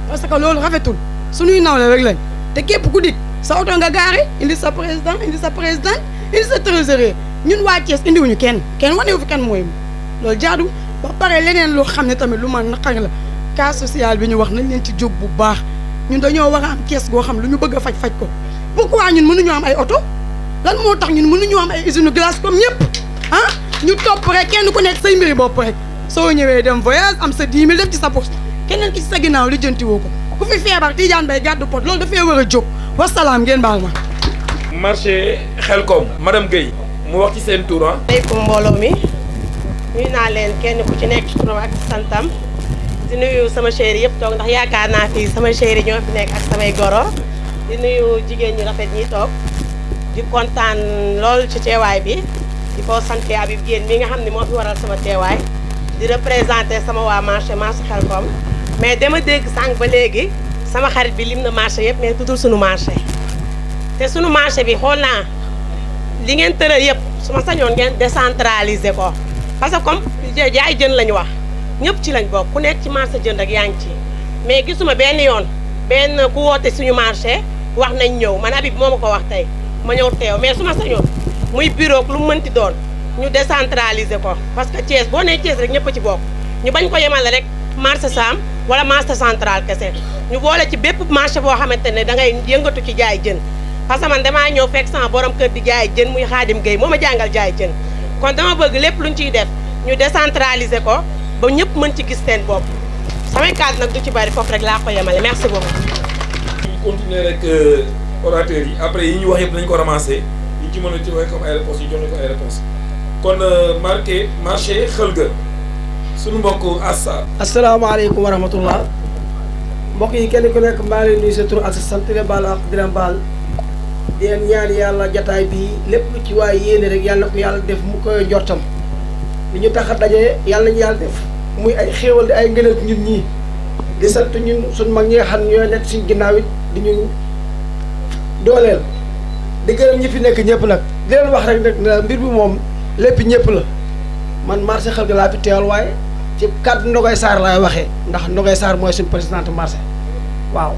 parce que loolu rafetul suñuy nawle rek lañ te képp ku dikk sa oto nga gaare indi sa président indi sa présidente indi sa trésorier ñun waa Thiès indiwuñu kenn wanewu fi kenn mooy loolu jaadu ba pare leneen loo xam ne tamit lu ma naqari la cas social bi ñu wax nañ leen ci jóg bu baax ñun dañoo war a am Thiès goo xam lu ñu bëgg a faj ko pourquoi ñun mënuñoo am ay oto lan moo tax ñun mënuñoo am ay usine glace comme ñëpp ñu topp rek kenn ku nekk say mbiri bopp rek soo ñëwee dem voyage am sa 10 000 def ci sa poche keneen ki ci sa ginnaaw li jënti woo ko ku fi feebar Tidiane Bay gàddu pot loolu dafay war a jóg wasalaam ngeen baal ma. marché Xelkom madame Guèye mu wax ci seen tur ah. asalaamaaleykum mbooloo mi nuyu naa leen kenn ku ci nekk ci turam ak santam di nuyu sama chéri yëpp toog ndax yaakaar naa fi sama chéri ñoo fi nekk ak samay goro di nuyu jigéen ñi rafet ñi toog di kontaan lool ci teewaay bi di ko sant Habib Diène mi nga xam ne moo fi waral sama teewaay di représenté sama waa marché Xelkom mais dama dégg sànq ba léegi sama xarit bi lim na marché yëpp mais tuddul sunu marché te sunu marché bi xool naa li ngeen tëral yëpp su ma sañoon ngeen décentraliser ko parce que comme jaay jën lañu wax ñëpp ci lañ bokk ku nekk ci marché jën rek yaa ngi ci mais gisuma benn yoon benn ku woote suñu marché wax nañ ñëw man Habib moo ma ko wax tey ma ñëw teew mais su ma sañoon muy bureau lu mu mënti doon ñu décentraliser ko parce que Thiès boo nee Thiès rek ñëpp a ci bokk ñu bañ ko yemale rek marché Sam wala marché central kese ñu boole ci bépp marché boo xamante ne da ngay yëngatu ci jaay jën parce que man damaa ñëw fekk sama borom kër di jaay jën muy Xaadim Gueye moo ma jàngal jaay jën kon dama bëgg lépp luñ ciy def ñu décentraliser ko ba ñëpp mën ci gis seen bopp samay kàddu nag du ci bari foofu rek laa ko yemale merci beaucoup. ñu continuer rek orateurs yi après yi ñu wax yëpp nañ ko ramasser yi ci mën a joxe comme ay réponses yi joxe ko ay réponses kon marché Xëlga suñu mbokk Assa. asalaamaaleykum wa rahmatullah mbokk yi kenn ku nekk maa ngi leen nuyu sa tur ak sa sant di leen baal ak di leen baal di leen ñaan yàlla jataay bi lépp lu ci waaye yéene rek yàlla na ko yàlla def mu koy njortam li ñu tax a daje yàlla nañu yàlla def muy ay xéewal di ay ngëneel ñun ñii di sant ñun suñ mag ñi nga xam ne ñoo nekk suñ ginnaaw it di ñu dooleel di gërëm ñi fi nekk ñëpp nag di leen wax rek nag mbir bi moom lépp ñëpp la man marché Xelga laa fi teewal waaye ci kàddu Ndogoy Sarr laay waxee ndax Ndogoy Sarr mooy suñu présidente marché waaw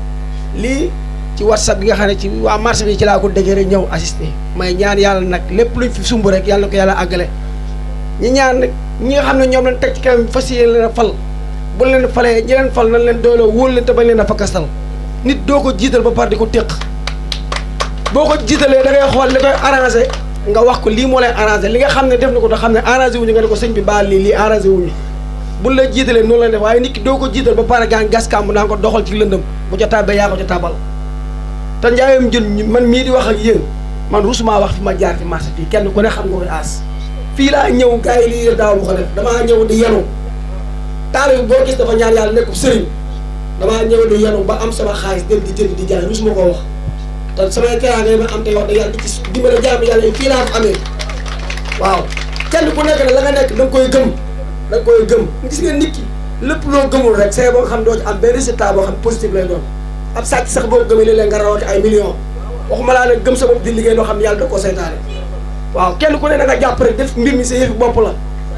lii ci WhatsApp bi nga xam ne ci waa marché bi ci laa ko déggee rek ñëw assisté may ñaan yàlla nag lépp luñ fi sumb rek yàlla na ko yàlla àggale ñi ñaan nag ñi nga xam ne ñoom lañ teg ci kanam fas yéene leen a fal bu leen falee ñi leen fal nañ leen dooloo wóolu leen te bañ leen a fakkastal nit doo ko jiital ba pare di ko téq boo ko jiitalee da ngay xool li koy arrangé nga wax ko lii moo lay arrangé li nga xam ne def na ko da xam ne arrangé wuñu nga ne ko sëñ bi baal lii arrangé wuñu bu la jiitalee noonu la def waaye nit ki doo ko jiital ba pare gaan gas kàmb naa ko doxal ci lëndëm bu ca tàbbee yaa ko ca tàbbal te njaayam jën man mii di wax ak yéen man rusuma wax fi ma jaar ci marché fii kenn ku ne xam nga koy aas fii laa ñëw gars yi lii daaw bu ko def damaa ñëw di yenu taal bi boo gis dafa ñaan yàlla nekk sëriñ damaa ñëw di yenu ba am sama xaalis dem di jënd di jaay rusuma koo wax te samay teraanga ma am te wax da yàlla di ci dimbale jaam yàlla yi fii laa ko amee waaw kenn ku nekk ne la nga nekk da nga koy gëm da nga koy gëm gis nga nit ki lépp loo gëmul rek c'est boo xam doo ci am benn résultat boo xam positif lay doon ab sàcc sax boo gëmee léeg-léeg nga rawati ay millions waxuma laa nag gëm sa bopp di liggéey loo xam ne yàlla da koo saytaane waaw kenn ku ne da nga jàpp rek def mbir mi sa yëfi bopp la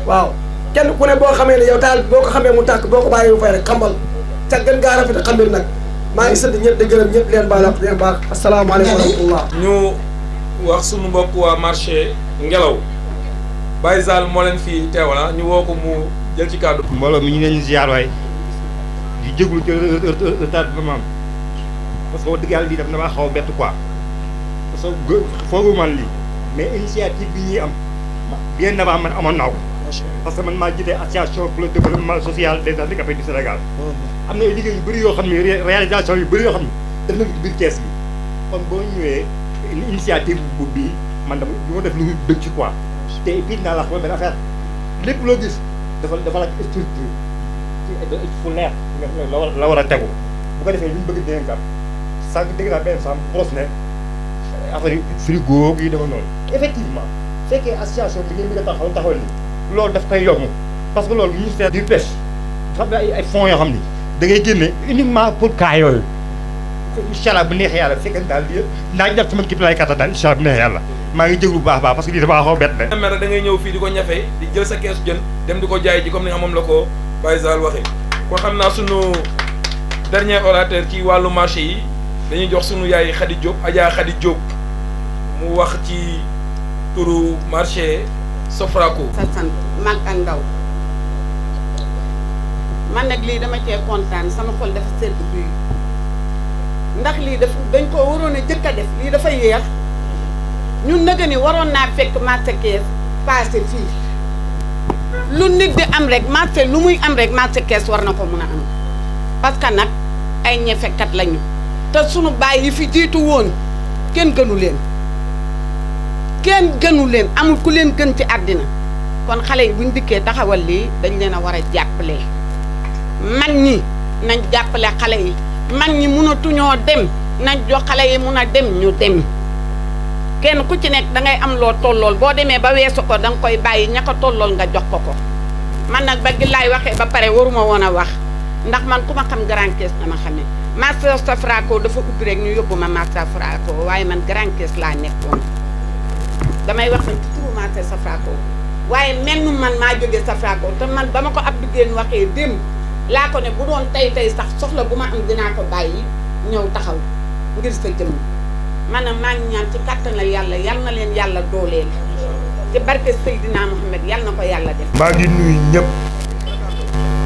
waaw kenn ku ne boo xamee ne yow taal boo ko xamee mu tàkk boo ko bàyyi mu fay rek xambal ca gën ngaa rafet xambir nag maa ngi sant ñëpp di gërëm ñëpp leen baal ak leen baax asalaamaaleykum wa rahmatullah ñu wax suñu mbokk waa marché Ngelaw Baye Zal moo leen fi teewala ñu woo ko mu jël ci kàddu. mbooloo mi ñu leen ziar waay di jéglu ci retardement parce que wax dëgg yàlla lii daf na maa xaw a bett quoi parce que foogu man lii mais initiative bi ñuy am bien avant man amoon naa ko parce que man maa jiite association pour le développement social des handicapés du Sénégal am na ay liggéey yu bëri yoo xam ne réalisation yu bëri yoo xam ne def na biir kees bi kon boo ñëwee initiative bu bii man dama du ma def lu bëgg ci quoi te bii naa la xam benn affaire lépp loo gis dafa la structure ci fu leer la war a tegu bu ko defee li ñu bëgg dinañ ko am sànq dégg naa benn femme pros ne affaire yi frigo yi dama noonu effectivement fekkee association bi ngeen bëgg a taxawal ni loolu daf koy yomb parce que loolu ministère du pêche dafa am ay fonds yoo xam ni da ngay génne uniquement pour cas yooyu incha allah bu neexee yàlla fekkee daal di naa def sama képp laay kattan daal incha allah bu neexee yàlla maa ngi jéglu bu baax parce que lii dafa xaw a bett de. da ngay ñëw fii di ko ñafe di jël sa keesu jën dem di ko jaay ji comme ni nga moom la ko Baye Zal waxee kon xam naa sunu dernier orateur ci wàllu marché yi dañuy jox sunu yaay Khady Diop Adja Khady Diop mu wax ci turu marché Sofraco. sa sant mag ak ndaw man nag lii dama cee kontaan sama xol dafa sedd buy ndax lii dañ koo waroon a jëkk a def lii dafa yéex ñun nag ni waroon naa fekk marché kees passé fii lu nit di am rek marché lu muy am rek marché kees war na ko mun a am parce que nag ay ñefekat lañu te sunu baay yi fi jiitu woon kenn gënu leen amul ku leen gën ci àddina kon xale yi buñ dikkee taxawal lii dañ leen a war a jàppale mag ñi nañ jàppale xale yi mag ñi mënatuñoo dem nañ jox xale yi mun a dem ñu dem kenn ku ci nekk da ngay am loo tollool boo demee ba weesu ko da nga koy bàyyi ña ko tollool nga jox ko man nag ba gi laay waxee ba pare waruma woon a wax ndax man ku ma xam Grand Caisse dama xamee marché Sofraco dafa ubbi rek ñu yóbbu ma marché Sofraco waaye man Grand Caisse laa nekkoon damay wax nañ ci turu marché Sofraco waaye mel nu man maa jógee Sofraco te man ba ma ko ab duggeen waxee démb laa ko ne bu doon tey sax soxla bu ma am dinaa ko bàyyi ñëw taxaw ngir sa jëmm maanaam maa ngi ñaan ci kàttanal yàlla yal na leen yàlla dooleel ci barke Seydina Mohamed yal na ko yàlla def. maa ngi nuyu ñëpp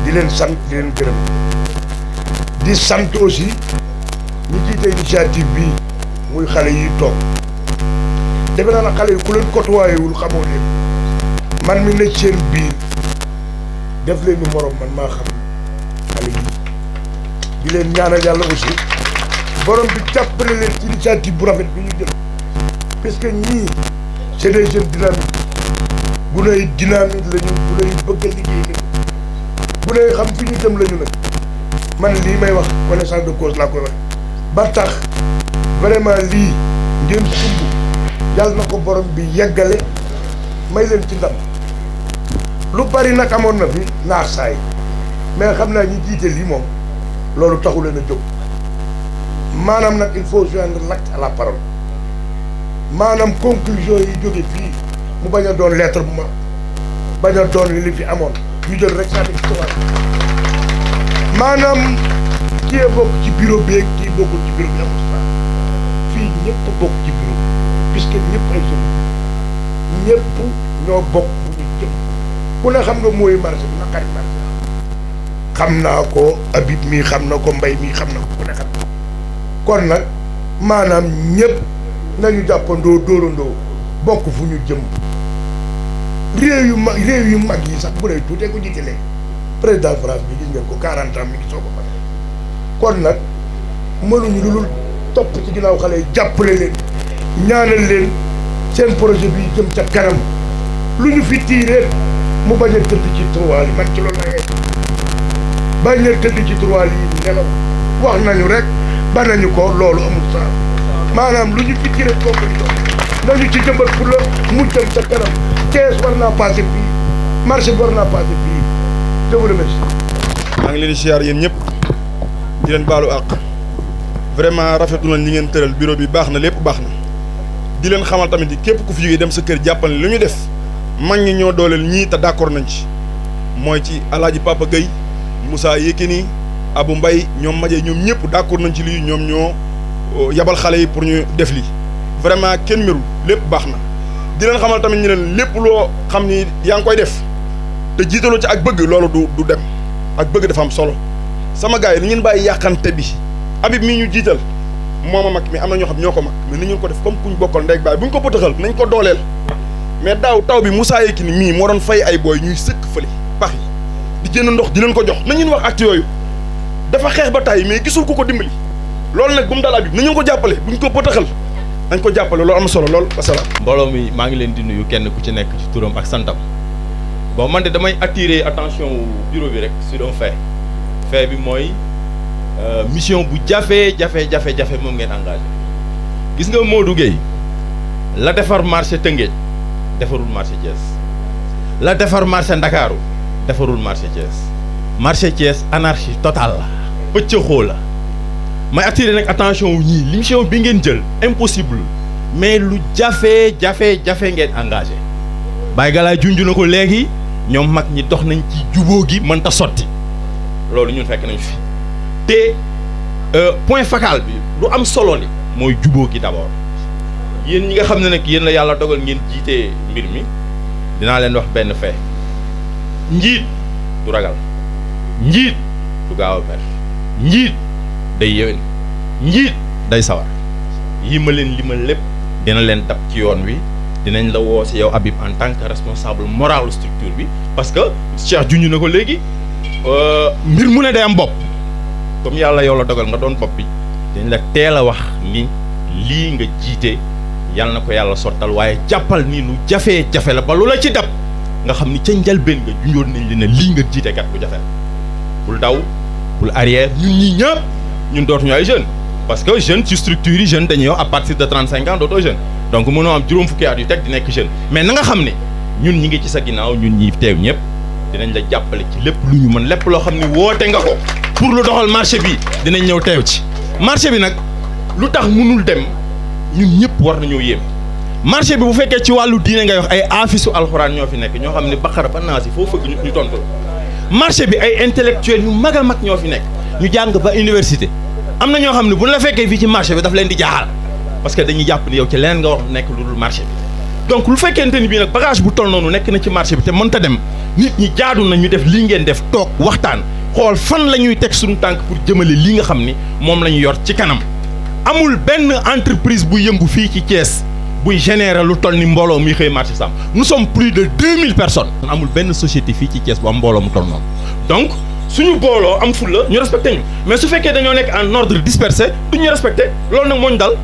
di leen sant di leen gërëm di sant aussi ñi jiite initiative bi muy xale yi toog defe naa na xale yi ku leen côtoyé wul xamoo leen man mi nekk seen biir def leen ni morom man maa xam xale yi di leen ñaanal yàlla aussi borom bi jàppale leen ci initiative bu rafet bi ñu jël parce que ñii c'est des jeunes dynamiques bu nay dynamique lañu bu nay bëgg a liggéey lañu bu nay xam fi ñu jëm lañu nag man lii may wax connaissance de cause laa koy wax ba tax vraiment lii ngeen sumb yàlla na ko borom bi yeggale may leen ci ndam lu bari nag amoon na fi naax saay mais xam naa ñi jiite lii moom loolu taxu leen a jóg maanaam nag il faut joindre l'acte à la parole maanaam conclusion yi jóge fii mu bañ a doon lettre bu ma bañ a doon li fi amoon ñu jël rek saa ci tubaab maanaam kii bokk ci bureau beeg kii bokkul ci bureau bi amul saa fii ñëpp bokk ci bureau puisque ñëpp ay sunu ñëpp ñoo bokk bu ñu jëm ku ne xam nga mooy marché bi naqari marché xam naa ko Habib mii xam na ko Mbaye mii xam na ko ku ne xam na kon nag maanaam ñëpp nañu jàppandoo dóorandoo bokk fu ñu jëm réew yu mag yi sax bu dee tuutee ko jiite léegi président France bi gis ngeen ko 40 ans mi ngi soog a pare kon nag mënuñu lu dul topp ci ginnaaw xale yi jàppale leen ñaanal leen seen projet bi jëm ca kanam lu ñu fi tiiree mu bañ a tëdd ci tiroir yi man ci loolu la bañ a tëdd ci tiroir yi nelaw wax nañu rek ba nañu ko loolu amul saa maanaam lu ñu fi tiiree kooku nañu ci jëmbat pour la mu jëm ca kanam Thiès war naa passé fii marché bi war naa passé fii je vous remercie. maa ngi leen di siyaar yéen ñëpp di leen baalu àq vraiment rafetlu nañ li ngeen tëral bureau bi baax na lépp baax na di leen xamal tamit ni képp ku fi jógee dem sa kër jàppal lu ñu def mag ñi ñoo dooleel ñii te d'accord nañ ci mooy ci Alaaji Papa Gueye Moussa Yekini Abou Mbaye ñoom Madje ñoom ñëpp d'accord nañ ci lii ñoom ñoo yabal xale yi pour ñu def lii vraiment kenn merul lépp baax na di leen xamal tamit ñu leen lépp loo xam ni yaa ngi koy def te jiitaloo ci ak bëgg loolu du dem ak bëgg dafa am solo sama gars yi ni ngeen bàyyi yàqante bi Habib mii ñu jiital moom a mag mi am na ñoo xam ñoo ko mag mais ni ñu ko def comme kuñ bokkal ndey ak baay bu ñu ko pëtëxal nañ ko dooleel mais daaw taw bi Moussa Yekini mii moo doon fay ay booy ñuy sëkk fële pax yi di jënd ndox di leen ko jox nañu wax acte yooyu dafa xeex ba tàyyi mais gisul ku ko dimbali loolu nag bu mu daal Habib nañu ko jàppale buñ ko pëtëxal nañ ko jàppale loolu am solo lool wasalaam. mbooloo mi maa ngi leen di nuyu kenn ku ci nekk ci turam ak santam bon man de damay attirer attention bureau bi rek sur un fait bi mooy mission bu jafe moom ngeen engagé gis nga Modou Gueye la defar marché Tëngéej defarul marché Thiès la defar marché Ndakaaru defarul marché Thiès anarchie totale la pëccëxoo la may attirer nag attention wu ñii mission bi ngeen jël impossible mais lu jafe ngeen engagé Baye Galaye junj na ko léegi ñoom mag ñi dox nañ ci jubóo gi mën ta sotti loolu ñun fekk nañ fi te point focal bi lu am solo li mooy jubóo gi d'abord yéen ñi nga xam ne nag yéen la yàlla dogal ngeen jiitee mbir mi dinaa leen wax benn fait njiit du ragal njiit du gaaw a mer njiit day yéwén njiit day sawar yi ma leen limal lépp dina leen dab ci yoon wi dinañ la woo si yow Habib en tant que responsable moral structure bi parce que Cheikh junj na ko léegi mbir mu ne day am bopp comme yàlla yow la dogal nga doon bopp bi dañ la teel a wax ni lii nga jiite yàlla na ko yàlla sottal waaye jàppal ni lu jafe-jafe la ba lu la ci dab nga xam ni ca njëlbéen nga junjoon nañ li ne lii nga jiite kat bu jafe la bul daw bul arrière ñun ñii ñëpp ñun dootuñu ay jeunes parce que jeune ci structure yi jeune dañuy yow à partir de 35 ans dootoo jeune donc mënoo am juróom fukki at yu teg di nekk jeune mais na nga xam ne ñun ñi ngi ci sa ginnaaw ñun ñi teew ñëpp dinañ la jàppale ci lépp lu ñu mën lépp loo xam ne woote nga ko pour lu doxal marché bi dinañ ñëw teew ci marché bi nag lu tax mënul dem ñun ñëpp war nañoo yéem marché bi bu fekkee ci wàllu diine ngay wax ay aafisu alxuraan ñoo fi nekk ñoo xam ne baqara ba naasi foo fëgg ñu tontu la marché bi ay intellectuels yu mag a mag ñoo fi nekk ñu jàng ba université am na ñoo xam ne bu ñu la fekkee fii ci marché bi daf leen di jaaxal parce que dañuy jàpp ni yow ci leneen nga war nekk lu dul marché bi donc lu fekkente ni bii nag bagage bu toll noonu nekk na ci marché bi te mënta dem nit ñi jaadu na ñu def lii ngeen def toog waxtaan xool fan la ñuy teg suñu tànk pour jëmale li nga xam ni moom la ñu yor ci kanam amul benn entreprise bu yëngu fii ci Thiès buy générer lu toll ni mbooloo muy xëy marché Sam nous sommes plus de 2000 personnes amul benn société fii ci Thiès bu am mbooloo mu toll noonu donc suñu booloo am fulla ñu respecté ñu mais su fekkee dañoo nekk en ordre dispersé duñ ñu respecté loolu nag moo ñu dal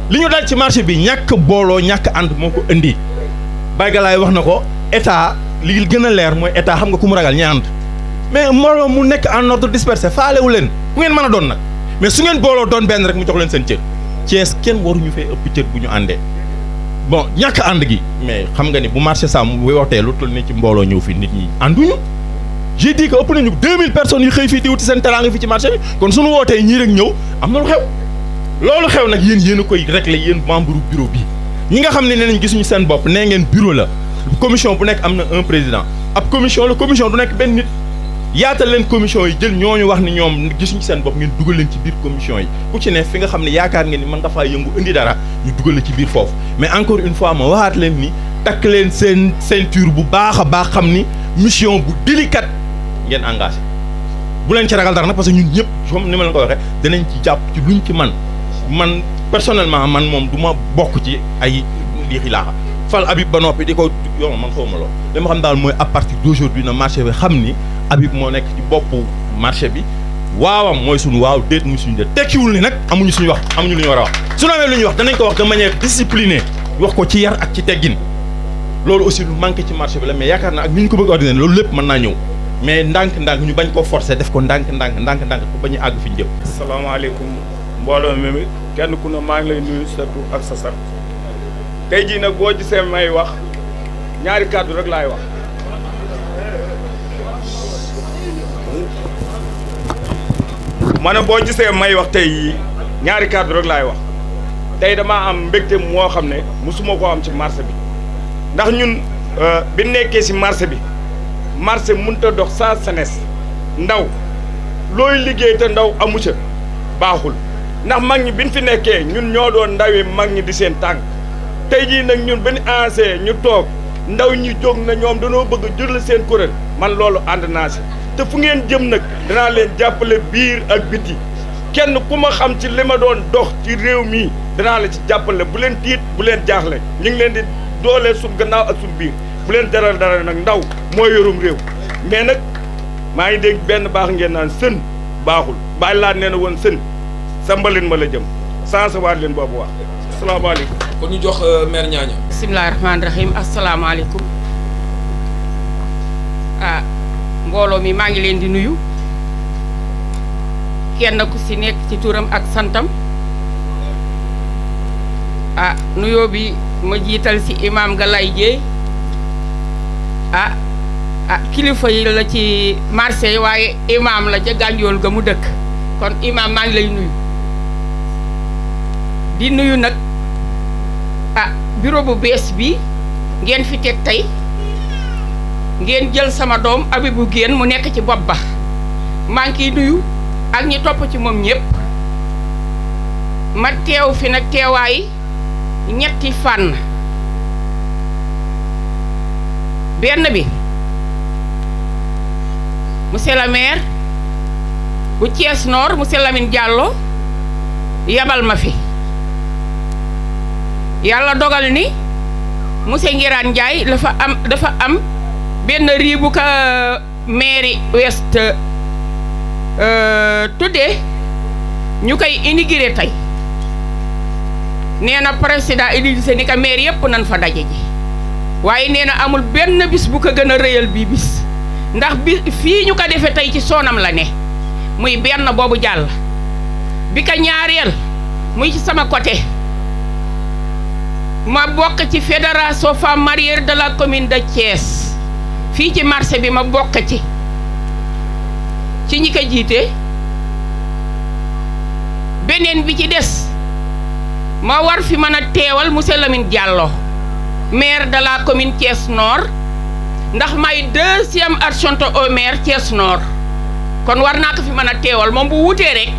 li ñu dal ci marché bi ñàkk booloo ñàkk ànd moo ko indi Baye Galaye wax na ko état li gën a leer mooy état xam nga ku mu ragal ñi ànd mais mbooloo mu nekk en ordre dispersé faalewu leen ku ngeen mën a doon nag mais su ngeen booloo doon benn rek mu jox leen seen cër Thiès kenn waruñu fee ëpp cër bu ñu àndee bon ñàkk ànd gi mais xam nga ni bu marché Sam bu wootee lu toll ni ci mbooloo ñëw fi nit ñi ànduñu j'ai dit que ëpp nañu 2000 personnes yu xëy fii di wuti seen teraanga fii ci marché bi kon suñu wootee ñii rek ñëw am na lu xew loolu xew nag yéen a koy réglé yéen membre bureau bi ñi nga xam ne nee nañ gisuñu seen bopp nee ngeen bureau la commission bu nekk am na un président ab commission la commission du nekk benn nit yaatal leen commission yi jël ñooñu wax ni ñoom gisuñu seen bopp ngeen dugal leen ci biir commission yi ku ci ne fi nga xam ne yaakaar ngeen ni mën nga faa yëngu indi dara ñu dugal la ci biir foofu mais encore une fois ma waxaat leen ni takk leen seen ceinture bu baax a baax xam ni mission bu délicate ngeen engagé bu leen ci ragal dara nag parce que ñun ñëpp comme ni ma leen ko waxee danañ ci jàpp ci luñ ci man personnellement man moom du ma bokk ci ay lii laaxa fal Habib ba noppi di ko yow man xaw ma lool li ma xam daal mooy à partir d'aujourd'hui na marché bi xam ni Habib moo nekk ci boppu marché bi waawam mooy suñu waaw déet muy suñu déet tekkiwul ni nag amuñu suñu wax amuñu lu ñu war a wax suñu amee lu ñuy wax danañ ko wax de manière disciplinée wax ko ci yar ak ci teggin loolu aussi lu manqué ci marché bi la mais yaakaar naa ak ni ñu ko bëgg ordonné loolu lépp mën naa ñëw mais ndànk-ndànk ñu bañ koo forcer def ko ndànk-ndànk ba bañu àgg fi ñu jëm. asalaamaaleykum mbooloo mi kenn ku ne maa ngi lay nuyu sa tur ak sa sant tey jii nag boo gisee may wax ñaari kàddu rek laay wax ma ne boo gisee may wax tey yii ñaari kàddu rek laay wax tey damaa am mbégte moo xam ne musuma koo am ci marché bi ndax ñun bi nekkee ci marché bi marché mënut a dox sans jeunesse ndaw looy liggéey te ndaw amu ca baaxul ndax mag ñi biñ fi nekkee ñun ñoo doon ndawi mag ñi di seen tànk tey jii nag ñun benn ancien ñu toog ndaw ñi jóg na ñoom dañoo bëgg a jël seen kuréel man loolu ànd naa si te fu ngeen jëm nag danaa leen jàppale biir ak biti kenn ku ma xam ci li ma doon dox ci réew mi danaa la ci jàppale bu leen tiit bu leen jaaxle ñu ngi leen di dooleel suñ gannaaw ak suñ biir bu leen jaral dara nag ndaw mooy yorum réew mais nag maa ngi dégg benn baax ngeen naan sën baaxul bàyyi laa nee na woon sën sa mbalin ma la jëm sansewaat leen boobu wax asalaamaaleykum kon ñu jox maire Ñaaña bisimilahi rahmaani rahim asalaamaaleykum ah mbooloo mi maa ngi leen di nuyu kenn ku si nekk ci turam ak santam ah nuyoo bi ma jiital si imaam Galaye Dieye ah kilifa yi la ci marché waaye imaam la ca Gànjool ga mu dëkk kon imaam maa ngi lay nuyu di nuyu nag bureau bu bees bi ngeen fi teg tey ngeen jël sama doom Abibou Guène mu nekk ci bopp ba maa ngi kiy nuyu ak ñi topp ci moom ñëpp ma teew fi nag teewaay ñetti fànn benn bi monsieur le maire bu Thiès Nord monsieur Lamine Diallo yabal ma fi yàlla dogal ni monsieur Ngiraan Ndiaye dafa am benn rii bu ko mairie Ouest tuddee ñu koy inauguré tey nee na président Idrissa ni ka maire yëpp nañ fa daje ji waaye nee na amul benn bis bu ko gën a rëyal bii bis ndax bi fii ñu ko defee tey ci soonam la ne muy benn boobu jàll bi ka ñaareel muy ci sama côté ma bokk ci fédération femmes mariées de la commune de Thiès fii ci marché bi ma bokk ci ñi ko jiite beneen bi ci des ma war fi mën a teewal monsieur Lamine Diallo maire de la commune Thiès Nord ndax may deuxième adjointe au maire Thiès Nord kon war naa ko fi mën a teewal moom bu wutee rek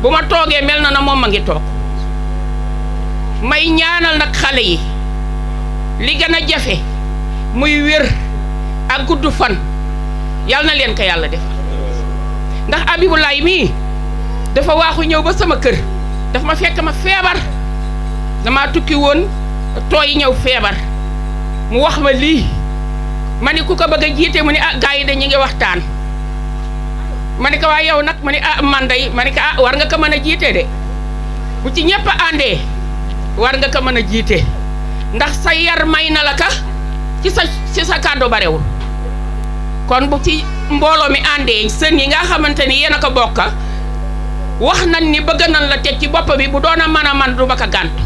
bu ma toogee mel na moom ma ngi toog may ñaanal nag xale yi li gën a jafe muy wér ak gudd fan yal na leen ko yàlla defal ndax Abibou Laye mii dafa waaxu ñëw ba sama kër daf ma fekk ma feebar dama tukki woon tooy ñëw feebar mu wax ma lii ma ni ku ko bëgg a jiite mu ni gars yi de ñu ngi waxtaan ma ni ko waaye yow nag ma ni man day ma ni ko war nga ko mën a jiite de bu ci ñëpp àndee war nga ko mën a jiite ndax sa yar may na la ka ci sa kàddu barewul kon bu ci mbooloo mi àndee sën yi nga xamante ni yéen a ko bokka wax nañ ni bëgg nañ la teg ci bopp bi bu doon a mën a man du ma ko gàntu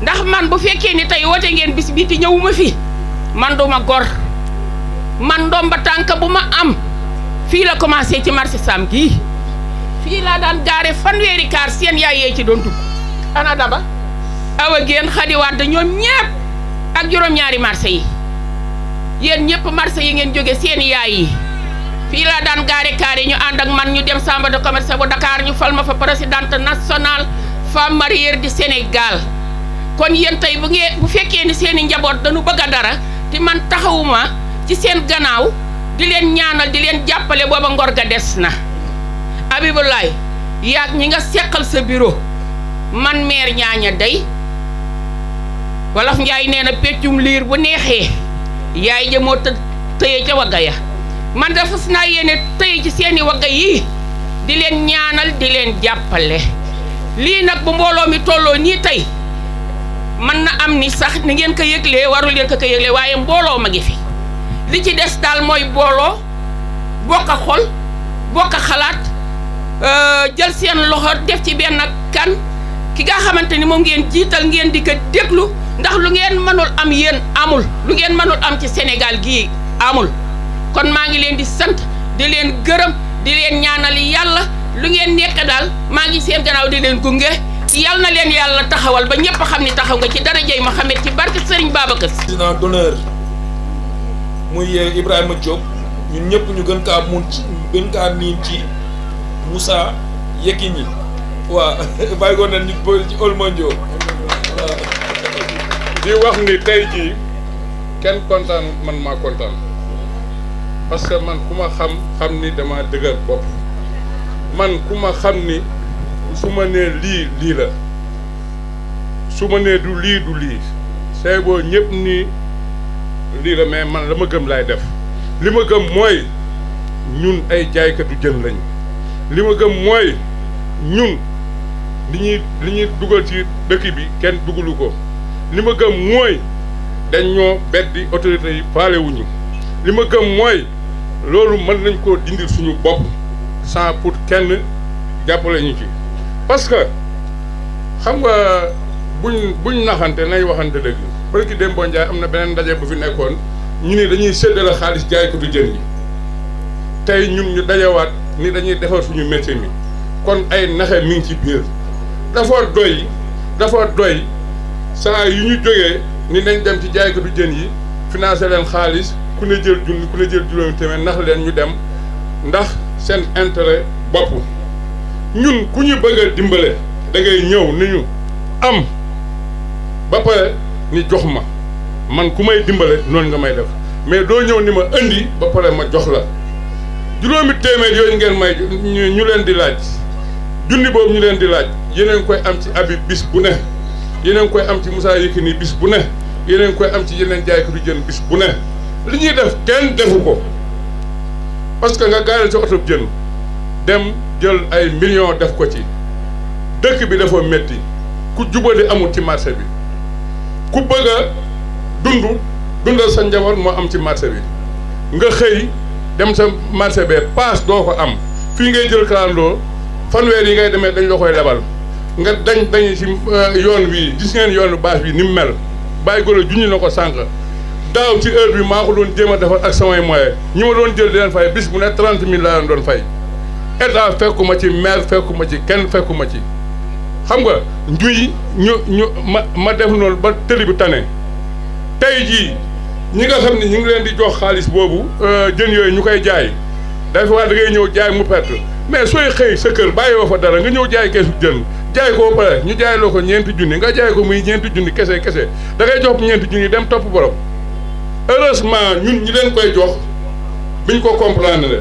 ndax man bu fekkee ni tey woote ngeen bis bii ti ñëwuma fi man du ma gor man ndomba tànk bu ma am fii la commencé ci marché Sam gii fii laa daan gaare fanweeri kaar seen yaay yee ci doon dugg ana daba awa géen xadiwaat ñoom ñépp ak juróom-ñaari marché yi yéen ñëpp marché yi ngeen jóge seen yaay yi fii laa daan gaare kaar yi ñu ànd ak man ñu dem chambre de commerce bu Dakar ñu fal ma fa présidente nationale femme mariée du Sénégal kon yéen tey bu fekkee ni seen i njaboot dañu bëgg a dara te man taxawuma ci seen gannaaw di leen ñaanal di leen jàppale booba ngor ga des na Abibou Laye yaag ñi nga seqal sa bureau man maire Ñaaña day wolof Njaay nee na peccum liir bu neexee yaay ja moo tëye ca wagga ya man dafa fas naa yéene tey ci seeni wagga yi di leen ñaanal di leen jàppale lii nag bu mbooloo mi tolloo nii tey mën na am ni sax ni ngeen ko yëglee warul leen ko yëglee waaye mbooloo ma ngi fi li ci des daal mooy booloo bokk a xol bokk a xalaat jël seen loxo def ci benn kan ki nga xamante ni moom ngeen jiital ngeen di ko déglu ndax lu ngeen mënul am yéen amul lu ngeen mënul am ci Sénégal gii amul kon maa ngi leen di sant di leen gërëm di leen ñaanal yàlla lu ngeen nekk daal maa ngi seen gannaaw di leen gunge yal na leen yàlla taxawal ba ñëpp xam ni taxaw nga ci darajay Mohamed ci barke Serigne Babacar Sy. président d'honneur muy Ibrahima Diop ñun ñëpp ñu gën kaa miin ci Moussa Yekini waaw bàyyi ko na nit ci Olmandio waaw. di wax ni tey jii kenn kontaan man maa kontaan parce que man ku ma xam ni dama dëgër bopp man ku ma xam ni su ma nee lii la su ma nee du lii say boo ñëpp ni lii la mais man la ma gëm laay def li ma gëm mooy ñun ay jaaykatu jën lañu li ma gëm mooy ñun li ñuy dugal ci dëkk bi kenn dugalu ko li ma gëm mooy dañ ñoo beddi autorités yi faalewuñu li ma gëm mooy loolu mën nañ koo dindil suñu bopp sans pour kenn jàppale ñu ci parce que xam nga buñ naxante nay waxante dëgg barki Demba Ndiaye am na beneen ndaje bu fi nekkoon ñu ni dañuy séddale xaalis jaaykatu jën yi tey ñun ñu dajewaat ni dañuy defar suñu métier mi kon ay naxe mi ngi ci biir dafa doy saa yu ñu jógee ni nañ dem ci jaaykatu jën yi financé leen xaalis ku ne jël junni ku ne jël juróomi téeméer nax leen ñu dem ndax seen intérêt bopp ñun ku ñu bëgg a dimbale da ngay ñëw ni ñu am ba pare ni jox ma man ku may dimbale noonu nga may def mais doo ñëw ni ma indi ba pare ma jox la juróomi téeméer yooyu ngeen may ñu leen di laaj junni boobu ñu leen di laaj yeneen koy am ci Habib bis bu ne yeneen koy am ci Moussa Yekini bis bu ne yeneen koy am ci yeneen jaaykatu jën bis bu ne li ñuy def kenn defu ko parce que nga gaareel sa oto jën dem jël ay millions def ko ci dëkk bi dafa metti ku jubali amul ci marché bi ku bëgg a dundal sa njaboot moo am ci marché bi nga xëy dem sa marché bee paas doo ko am fii ngay jël kalandoo fanweer yi ngay demee dañ la koy lebal nga dañ ci yoon wi gis ngeen yoonu bâche bi ni mu mel bàyyi golo juñu na ko sànq daaw ci heure bi maa ko doon jéem a defar ak samay moyens ñi ma doon jël di leen fay bis bu ne 30 000 laa leen doon fay état fekkuma ci maire fekkuma ci kenn fekkuma ci xam nga ma def noonu ba tëli bi tane tey jii ñi nga xam ne ñu ngi leen di jox xaalis boobu jën yooyu ñu koy jaay dafa waa da ngay ñëw jaay mu perte mais sooy xëy sa kër bàyyi woo fa dara nga ñëw jaay keesu jën jaay ko ba pare ñu jaay loo ko ñeenti junni nga jaay ko muy ñeenti junni kese da ngay jox ñeenti junni dem topp borom heureusement ñun ñi leen koy jox biñ ko comprendre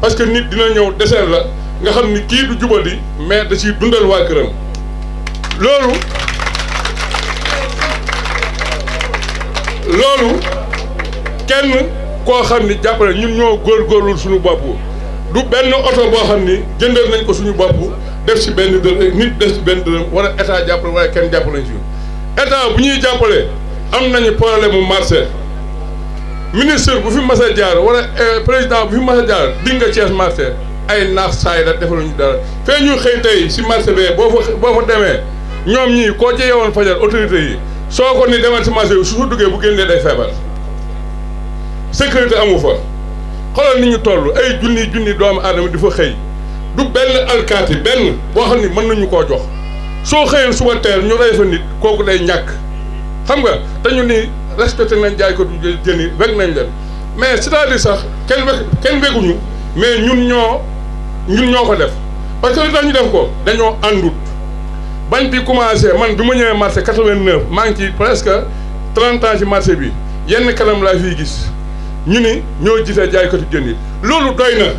parce que nit dina ñëw deseer la nga xam ni kii du jubali mais da ciy dundal waa këram loolu kenn koo xam ni jàppale ñun ñoo góorgóorlu suñu bopp du benn oto boo xam ni jëndal nañ ko suñu bopp def ci benn dërëm nit def ci benn dërëm wala état jàppale wala kenn jàppale ci état bu ñuy jàppale am nañu problème mu marché ministre bu fi mas a jaar wala président bu fi mas a jaar di nga Thiès marché ay naax saay la defaluñu dara fee ñu xëy tey si marché bee boo fa demee ñoom ñii koo ci yeewoon fajar autorité yi soo ko ni demal si marché bi su duggee bu génnee day feebar sécurité amu fa xoolal ni ñu toll ay junni doomu aadama di fa xëy du benn alkaati benn boo xam ni mën nañu koo jox soo xëyee suba teel ñu rey fa nit kooku day ñàkk xam nga te ñu ni respecté nañ jaay ko du jën yi weg nañ leen mais c'est-à-dire sax kenn weguñu mais ñun ñoo ko def parce que li tax ñu def ko dañoo àndut bañ bi commencé man bi ma ñëwee marché 89 maa ngi ci presque 30 ans ci marché bi yenn kanam laa fiy gis ñu ni ñoo jiite jaaykatu jën yi loolu doy na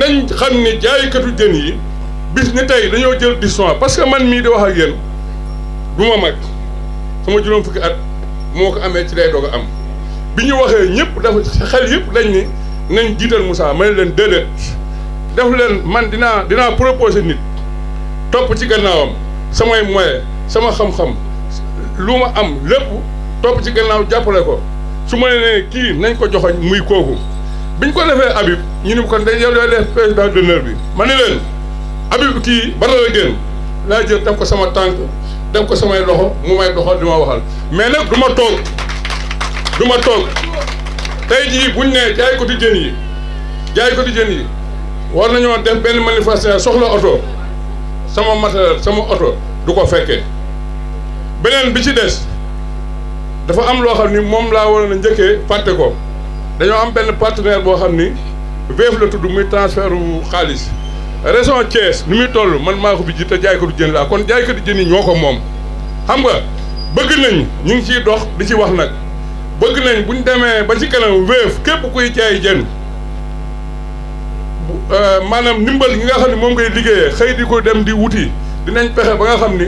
nañ xam ni jaaykatu jën yi bis ni tey dañoo jël décision parce que man mii di wax ak yéen du ma mag sama juróom fukki at moo ko amee ci lay doog a am bi ñu waxee ñëpp dafa xel yëpp dañ ni nañ jiital Moussa may leen déedéet def leen man dinaa proposer nit topp ci gannaawam samay moyen sama xam-xam lu ma am lépp topp ci gannaaw jàppale ko su ma nee kii nañ ko joxoñ muy kooku biñ ko defee Habib ñu ni kon dañ yow looy def président d'honneur bi ma ne leen Habib kii Badara Gueye laa jël def ko sama tànk def ko samay loxo mu may doxal di ma waxal mais nag du ma toog tey jii buñ ne jaay ko di jën yi war nañoo def benn manifestation soxla oto sama matériel sama oto du ko fekkee beneen bi ci des dafa am loo xam ni moom laa waroon a njëkkee fàtte ko dañoo am benn partenaire boo xam ni Wave la tudd muy transfert u xaalis région Thiès ni muy toll man maa ko fi jiite jaaykatu jën laa kon jaaykatu jën yi ñoo ko moom xam nga bëgg nañ ñu ngi ciy dox di ci wax nag bëgg nañ buñ demee ba ci kanam Wave képp kuy jaay jën maanaam ndimbal gi nga xam ne moom ngay liggéeyee xëy di ko dem di wuti dinañ pexe ba nga xam ni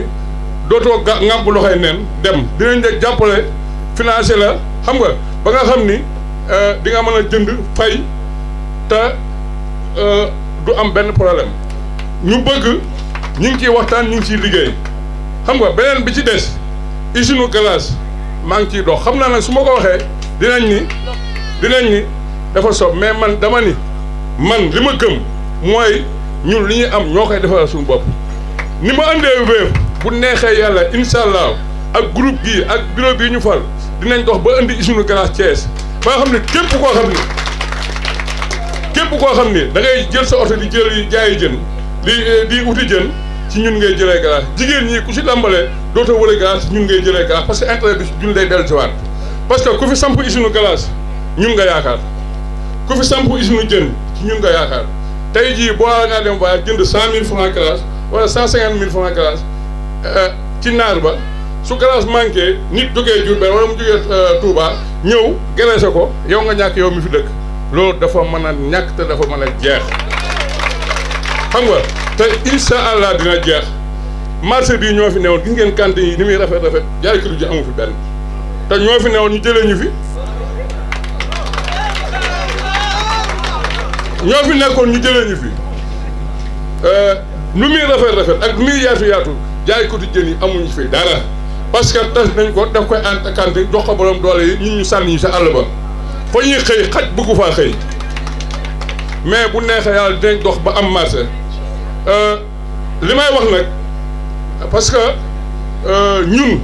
dootoo ŋàbb loxoy neen dem dinañ de jàppale financé la xam nga ba nga xam ni di nga mën a jënd fay te du am benn problème ñu bëgg ñu ngi ciy waxtaan ñu ngi ciy liggéey xam nga beneen bi ci des usine glace maa ngi ciy dox xam naa nag su ma ko waxee dinañ ni dafa soob mais man dama ni man li ma gëm mooy ñun li ñuy am ñoo koy defal suñu bopp ni ma andee Wave bu neexee yàlla incha allah ak groupe gii ak bureau bii ñu fal dinañ dox ba indi usine glace Thiès ba nga xam ne képp koo xam ni da ngay jël sa oto di jël jaayi jën di uti jën ci ñun ngay jëlee glace jigéen ñi ku si lambale dootoo wële glace ci ñun ngay jëlee glace parce que intérêt bi ñun lay dellu si waat parce que ku fi samp usine glace ñun nga yaakaar ku fi samp usine jën ci ñun nga yaakaar tey jii boo ngaa dem waaye jënd 100 000 francs glace wala 150 000 francs glace ci naar ba su glace manqué nit jógee Diourbel wala mu jógee Touba ñëw geleese ko yow nga ñàkk yow mi fi dëkk loolu dafa mën a ñàkk te dafa mën a jeex xam nga te incha allah dina jeex marché bii ñoo fi newoon gis ngeen cantine yi ni muy rafet jaay kër ji amu fi benn te ñoo fi newoon ñu jëlee ñu fi ñoo fi nekkoon ñu jëlee ñu fi nu muy rafet ak nu muy yaatu jaay kër jën yi amuñu fi dara parce que tas nañ ko daf koy cantine jox ko borom doole yi ñun ñu sànni ñu sa àll ba fa ñuy xëy xaj bëggu faa xëy mais bu neexee yàlla dinañ dox ba am marché li may wax nag parce que ñun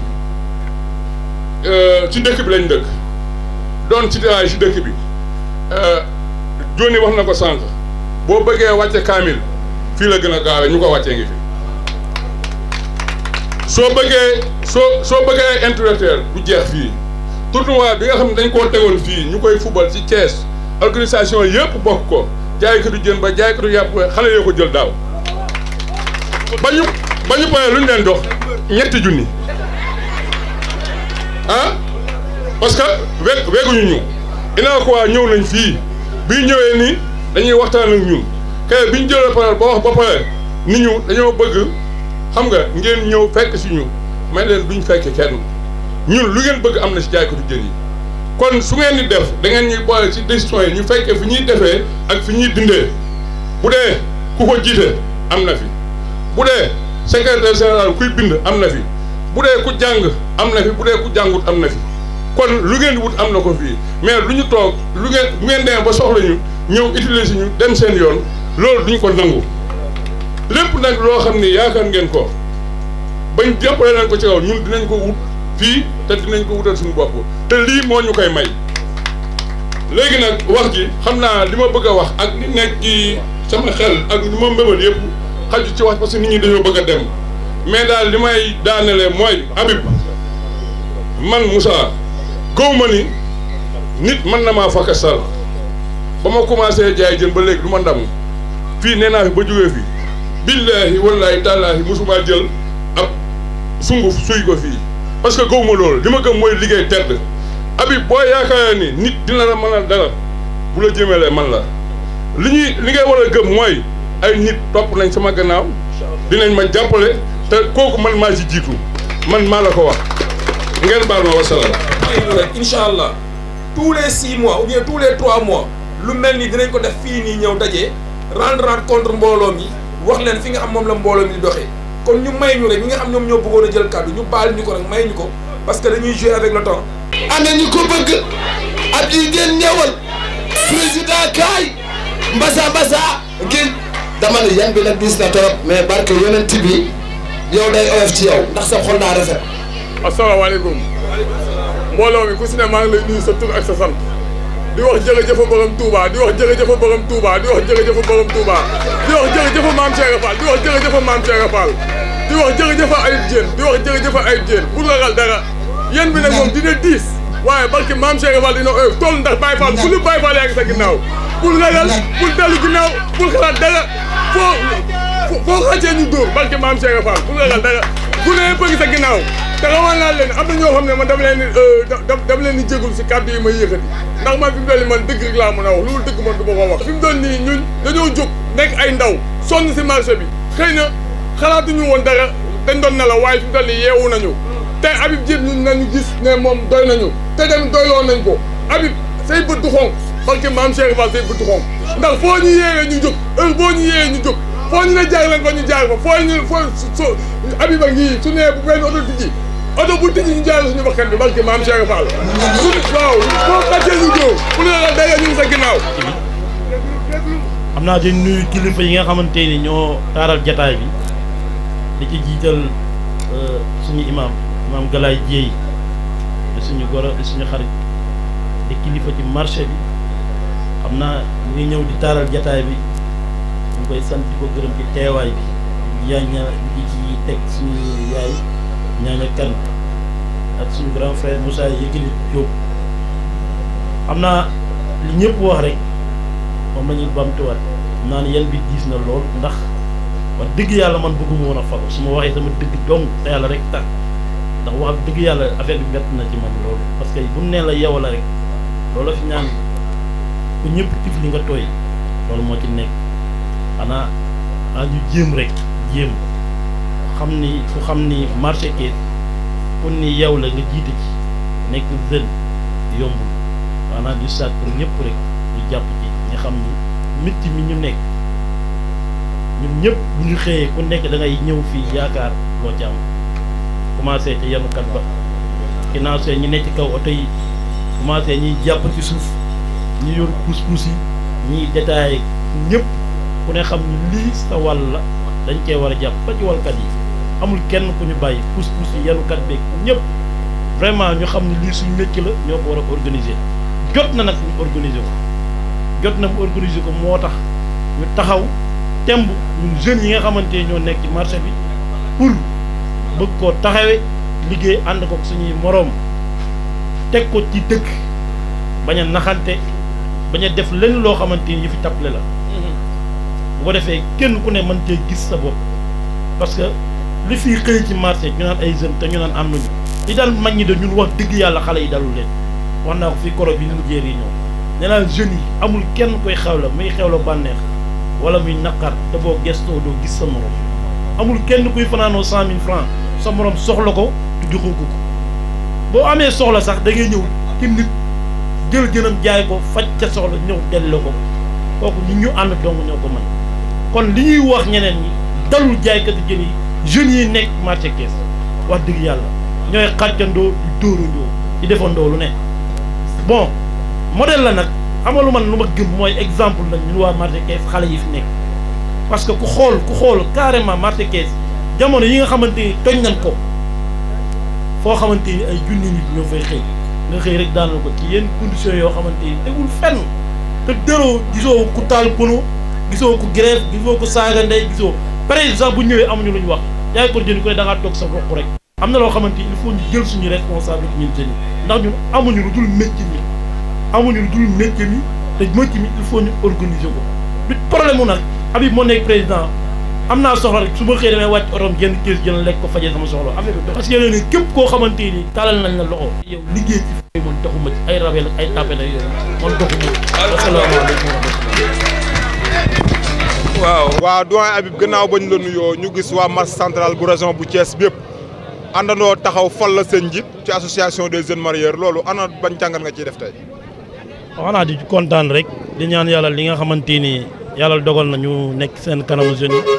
ci dëkk bi lañ dëkk doon citoyen ci dëkk bi Joni wax na ko sànq boo bëggee wàcce kaamil fii la gën a gaawee ñu ko wàccee ngi fi soo bëggee intellectuel du jeex fii tournoi bi nga xam ne dañ koo tegoon fii ñu koy fubal ci Thiès organisation yëpp bokk ko jaaykatu jën ba jaaykatu yàpp xale yoo ko jël daaw ba ñu paree lu ñu leen dox 3 junni ah parce que weguñu ñu inaa ko waa ñëw nañ fii bi ñëwee nii dañuy waxtaan ak ñun kay bi ñu jëlee parole ba wax ba pare ni ñu dañoo bëgg xam nga ngeen ñëw fekk si ñu may leen duñ fekk kenn ñun lu ngeen bëgg am na si jaaykatu jën yi kon su ngeen di def da ngeen ñuy boole ci décision yi ñu fekkee fi ñuy defee ak fi ñuy dindee bu dee ku ko jiite am na fi bu dee secrétaire général kuy bind am na fi bu dee ku jàng am na fi bu dee ku jàngut am na fi kon lu ngeen di wut am na ko fii mais lu ñu toog bu ngeen demee ba soxla ñu ñëw utiliser ñu dem seen yoon loolu duñ ko nangu lépp nag loo xam ni yaakaar ngeen ko bañ jàppale leen ko ci kaw ñun dinañ ko wut fii te dinañ ko wutal suñu bopp te lii moo ñu koy may léegi nag wax ji xam naa li ma bëgg a wax ak li nekk ci sama xel ak li ma mbébal yëpp xaju ci wax parce que nit ñi dañoo bëgg a dem mais daal li may daanelee mooy Habib man Moussa gaw ma ni nit mën na maa fakasal ba ma commencé jaay jën ba léegi du ma ndam fii nee naa fi ba jógee fi billaahi wallaahi taalaahi mosumaa jël ab sunguf suy ko fii parce que gaw ma loolu li ma gëm mooy liggéey tedd Habib boo yaakaar ni nit dina la mënal dara bu la jëmelee man la li ngay war a gëm mooy ay nit topp nañ sama gannaaw dinañ ma jàppale te kooku man maa ci jiitu man maa la ko wax ngeen baal ma wasalaam. incha allah tous les 6 mois ou bien tous les 3 mois lu mel ni dinañ ko def fii nii ñëw daje rendre compte mbooloo mi wax leen fi nga xam moom la mbooloo mi di doxee kon ñu may ñu rek ñi nga xam ñoom ñoo bëggoon a jël kàddu ñu baal ñu ko rek may ñu ko parce que dañuy jouer avec le temps. ana ñu ko bëgg ab yi ngeen ñëwal président kaay mbasa ngeen dama ne yan bi nag diis na trop mais barke yonent bi yow day oyof ci yow ndax sa xol daa rafet. asalaamaaleykum mbooloo mi ku si ne maa ngi lay nuyu sa tur ak sa sant di wax jërëjëf borom Touba di wax jërëjëf borom Touba di wax jërëjëf borom Touba di wax jërëjëf maam Cheikh Fall di wax jërëjëf maam Cheikh Fall di wax jërëjëf Ayib Diène di wax jërëjëf Ayib Diène bul ragal dara yéen bi nag moom dina diis waaye barke maam Cheikh Fall dina oyof tool ndax Baye Fall ku lu Baye Fall yaa ngi sa ginnaaw bul ragal bul dellu ginnaaw bul xalaat dara foo xàccee ñu dóor barke maam Cheikh Fall bul ragal dara bu ne yëpp a ngi sa ginnaaw te xamal naa leen am na ñoo xam ne man dama leen di jégul si kàddu yi may yëkkati ndax man fi mu doon man dëgg rek laa mën a wax loolu dëgg man du ma ko wax fi mu doon nii ñun dañoo jóg nekk ay ndaw sonn si marché bi xëy na xalaatuñu woon dara dañ doon nelaw waaye fi mu doon nii yeewu nañu te Habib Diène ñun nañu gis ne moom doy nañu te tamit doyloo nañ ko Habib say bët du xonk parce que maam Cheikh Fall say bët du xonk ndax foo ñu yeewee ñu jóg heure boo ñu yeewee ñu jóg foo ñu ne jaar leen fa ñu jaar fa foo Habib a ngi su nee bu benn oto tijji oto bu tijji ñu jaar suñu bakkan bi parce que maam Cheikh Fall waaw foo xàccee ñu dóor pour nga daya ñu ngi sa ginnaaw. xam naa di nuyu kilifa yi nga xamante ni ñoo taaral jataay bi di ci jiital suñu imam Galaye Dieye di suñu goro di suñu xarit di kilifa ci marché bi xam naa ñu ngi ñëw di taaral jataay bi ñu koy sant di ko gërëm ci teewaay bi ñaaña di ci teg suñu yaay ñaaña kan ak suñu grand frère Moussa Yekini Diop xam naa li ñëpp wax rek moom la ñuy bamtuwaat xam naa ne yan bi diis na lool ndax wax dëgg yàlla man bëgguma woon a falu su ma waxee sama dëgg dong te yàlla rek tax ndax wax dëgg yàlla affaire bi mett na ci man loolu parce que bu nee la yow la rek loolu la fi ñaan ku ñëpp tif li nga tooy loolu moo ci nekk xanaa ñu jéem rek jéem xam ni fu xam ni marché Kees pour ni yow la nga jiite ci nekk jeune yombul xanaa di saat pour ñëpp rek ñu jàpp ci nga xam ni métti mi ñu nekk ñun ñëpp bu ñu xëyee ku nekk da ngay ñëw fii yaakaar loo ci am commencé ci yanukat ba ginnaaw see ñi nekk ci kaw oto yi commencé ñiy jàpp ci suuf ñi yor pousse-pousse yi ñiy détaillé ñëpp ku ne xam ni lii sa wàll la dañ cee war a jàpp ba ci walkat yi amul kenn ku ñu bàyyi pousse-pousse yi yanukat beeg ñëpp vraiment ñu xam ni lii suñu métier la ñoo ko war a organiser jot na nag ñu organiser ko jot na mu organiser ko moo tax ñu taxaw temb ñun jeunes yi nga xamante ne ñoo nekk ci marché bi pour bëgg koo taxawee liggéey ànd ko suñuy moroom teg ko ci dëkk bañ a naxante bañ a def lenn loo xamante ni yi fi tappale la bu ko defee kenn ku ne mën cee gis sa bopp parce que li fii xëy ci marché ñu naan ay jeunes te ñu naan am nañu li daal mag ñi de ñun wax dëgg yàlla xale yi dalul leen wax naa ko fii koro bi ñu mujjee réunion nee naa jeunes yi amul kenn koy xew la muy xew la bànneex wala muy naqar te boo gestoo doo gis sa morom amul kenn kuy fanaanoo 100 000 francs sa morom soxla ko te joxoo ko boo amee soxla sax da ngay ñëw ci nit jël jënam jaay ko faj ca soxla ñëw delloo ko kooku ñi ñu ànd dong ñoo ko mën kon li ñuy wax ñeneen ñi dalul jaaykati jën yi jeunes yi nekk marché Kees wax dëgg yàlla ñooy xàccandoo di dóorandoo di defandoo lu ne bon modèle la nag xamalu man lu ma gëm mooy exemple nag ñun waa marché Kees xale yi fi nekk parce que ku xool carrément marché Kees jamono yi nga xamante ni toj nañ ko foo xamante ni ay junni nit ñoo fay xëy nga xëy rek daanal ko ci yenn conditions yoo xamante ni tegul fenn te dëroo gisoo ku taal pono gisoo ku grève gisoo ku saaga ndey gisoo par exemple bu ñëwee amuñu lu ñu wax yaay ko jënd ko ne da ngaa toog sa roq rek am na loo xamante ni il faut ñu jël suñu responsabilité ñun jeunes yi ndax ñun amuñu lu dul métier mi amuñu lu dul métier mi te métier mi il faut ñu organiser ko du problème mu nag Habib moo nekk président am naa soxla rek su ma xëy damay wàcc otom jënd kees jënd lekk ko fajee sama soxla affaire bi parce que yéen ne képp koo xamante ni talal nañ la loxo yow liggéey ci fay man doxuma ci ay rabel ak ay tapé la yooyu man doxuma asalaamaaleykum waaw doyen Habib gannaaw bañ la nuyoo ñu gis waa marché central bu région bu Thiès bi yëpp àndandoo taxaw fal la seen njiit ci association des jeunes marieurs loolu ana bañ jàngat nga ciy def tey. xanaa di kontaan rek di ñaan yàlla li nga xamante ni yàlla dogal na ñu nekk seen kanamu jeunes yi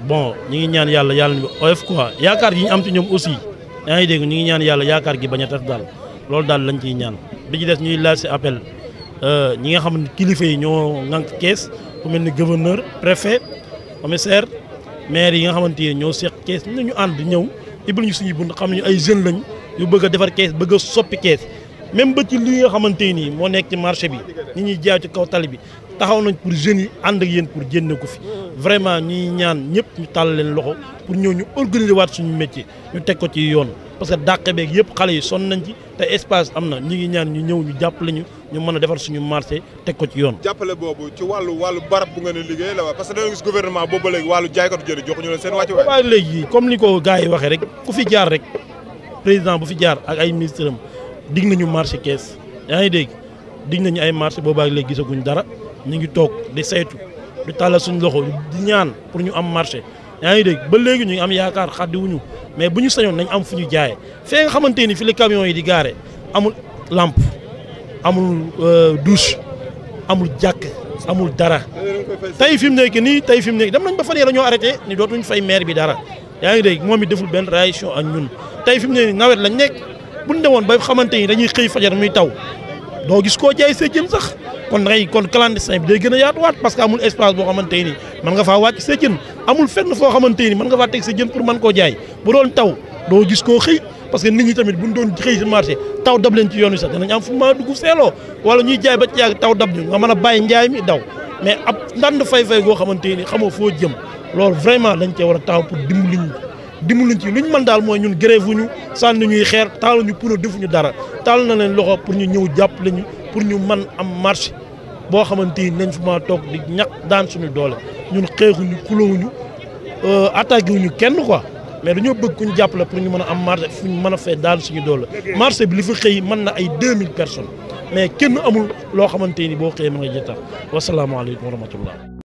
bon ñi ngi ñaan yàlla ñu oyof quoi yaakaar gi ñu am ci ñoom aussi yaa ngi dégg ñu ngi ñaan yàlla yaakaar gi bañ a tas daal loolu daal lañ ciy ñaan bi ci des ñuy laaj appel ñi nga xam ne kilifa yi ñoo ŋànk kees ku mel ni gouverneur préfet commissaire maire yi nga xamante ni ñoo seq kees ñu ànd ñëw ibal ñu suñuy bunt xam ne ay jeunes lañ yu bëgg a defar kees bëgg a soppi kees même ba ci li nga xamante nii moo nekk ci marché bi ñi ñuy jaay ci kaw tali bi taxaw nañ pour jeunes yi ànd ak yéen pour génne ko fi vraiment ñuy ñaan ñëpp ñu tàll leen loxo pour ñëw ñu organiser waat suñu métier ñu teg ko ci yoon parce que dàq beeg yëpp xale yi sonn nañ ci te espace am na ñi ngi ñaan ñu ñëw ñu jàppale ñu mën a defar suñu marché teg ko ci yoon. jàppale boobu ci wàllu barab bu nga ne liggéey la parce que dañoo gis gouvernement boobu ba léegi wàllu jaaykatu jëri joxuñu leen seen wàcc waay. waaye léegi comme ni ko gars yi waxee rek ku fi jaar rek président bu fi jaar ak ay ministre am dig nañu marché kees yaa ngi dégg dig nañu ay marché boobaak léegi gisaguñ dara ñu ngi toog di saytu di tàllal suñu loxo di ñaan pour ñu am marché yaa ngi dégg ba léegi ñu ngi am yaakaar xaddiwuñu mais bu ñu sañoon nañ am fu ñu jaayee fee nga xamante ni fi la camion yi di gaare amul lampe amul douche amul jàkk amul dara tey fi mu nekk nii dem nañ ba fan yii dañoo arrêté ni dootuñ fay maire bi dara yaa ngi dégg moom it deful benn réaction ak ñun tey fi mu ne nii nawet lañ nekk bu ñu demoon ba xamante ni dañuy xëy fajar muy taw doo gis koo jaay sa jën sax kon kon clandestin bi day gën a yaatuwaat parce que amul espace boo xamante ni mën nga faa wàcc sa jën amul fenn foo xamante ni mën nga faa teg sa jën pour mën koo jaay bu doon taw doo gis koo xëy parce que nit ñi tamit buñ doon xëy si marché taw dab leen ci yoon wi sax danañ am fu ma dugg seeloo wala ñuy jaay ba ci yàgg taw dab ñu nga mën a bàyyi njaay mi daw mais ab ndand fay-fay goo xamante ni xamoo foo jëm loolu vraiment dañ cee war a taxaw pour dimbaliñ ci luñ mën daal mooy ñun grève ñu sànni ñuy xeer taaluñu pour defuñu dara taal na leen loxo pour ñu ñëw jàppale ñu pour ñu mën am marché boo xamante ni nañ fi ma toog di ñaq daan suñu doole ñun xeexuñu xulóowuñu attaqué wuñu kenn quoi mais dañoo bëgg ku ñu jàppale pour ñu mën a am marché fu ñu mën a fee daan suñu doole marché bi li fa xëy mën na ay 2000 personnes mais kenn amul loo xamante ni boo xëyee ma nga jëtaat wasalaamaaleykum wa rahmatullah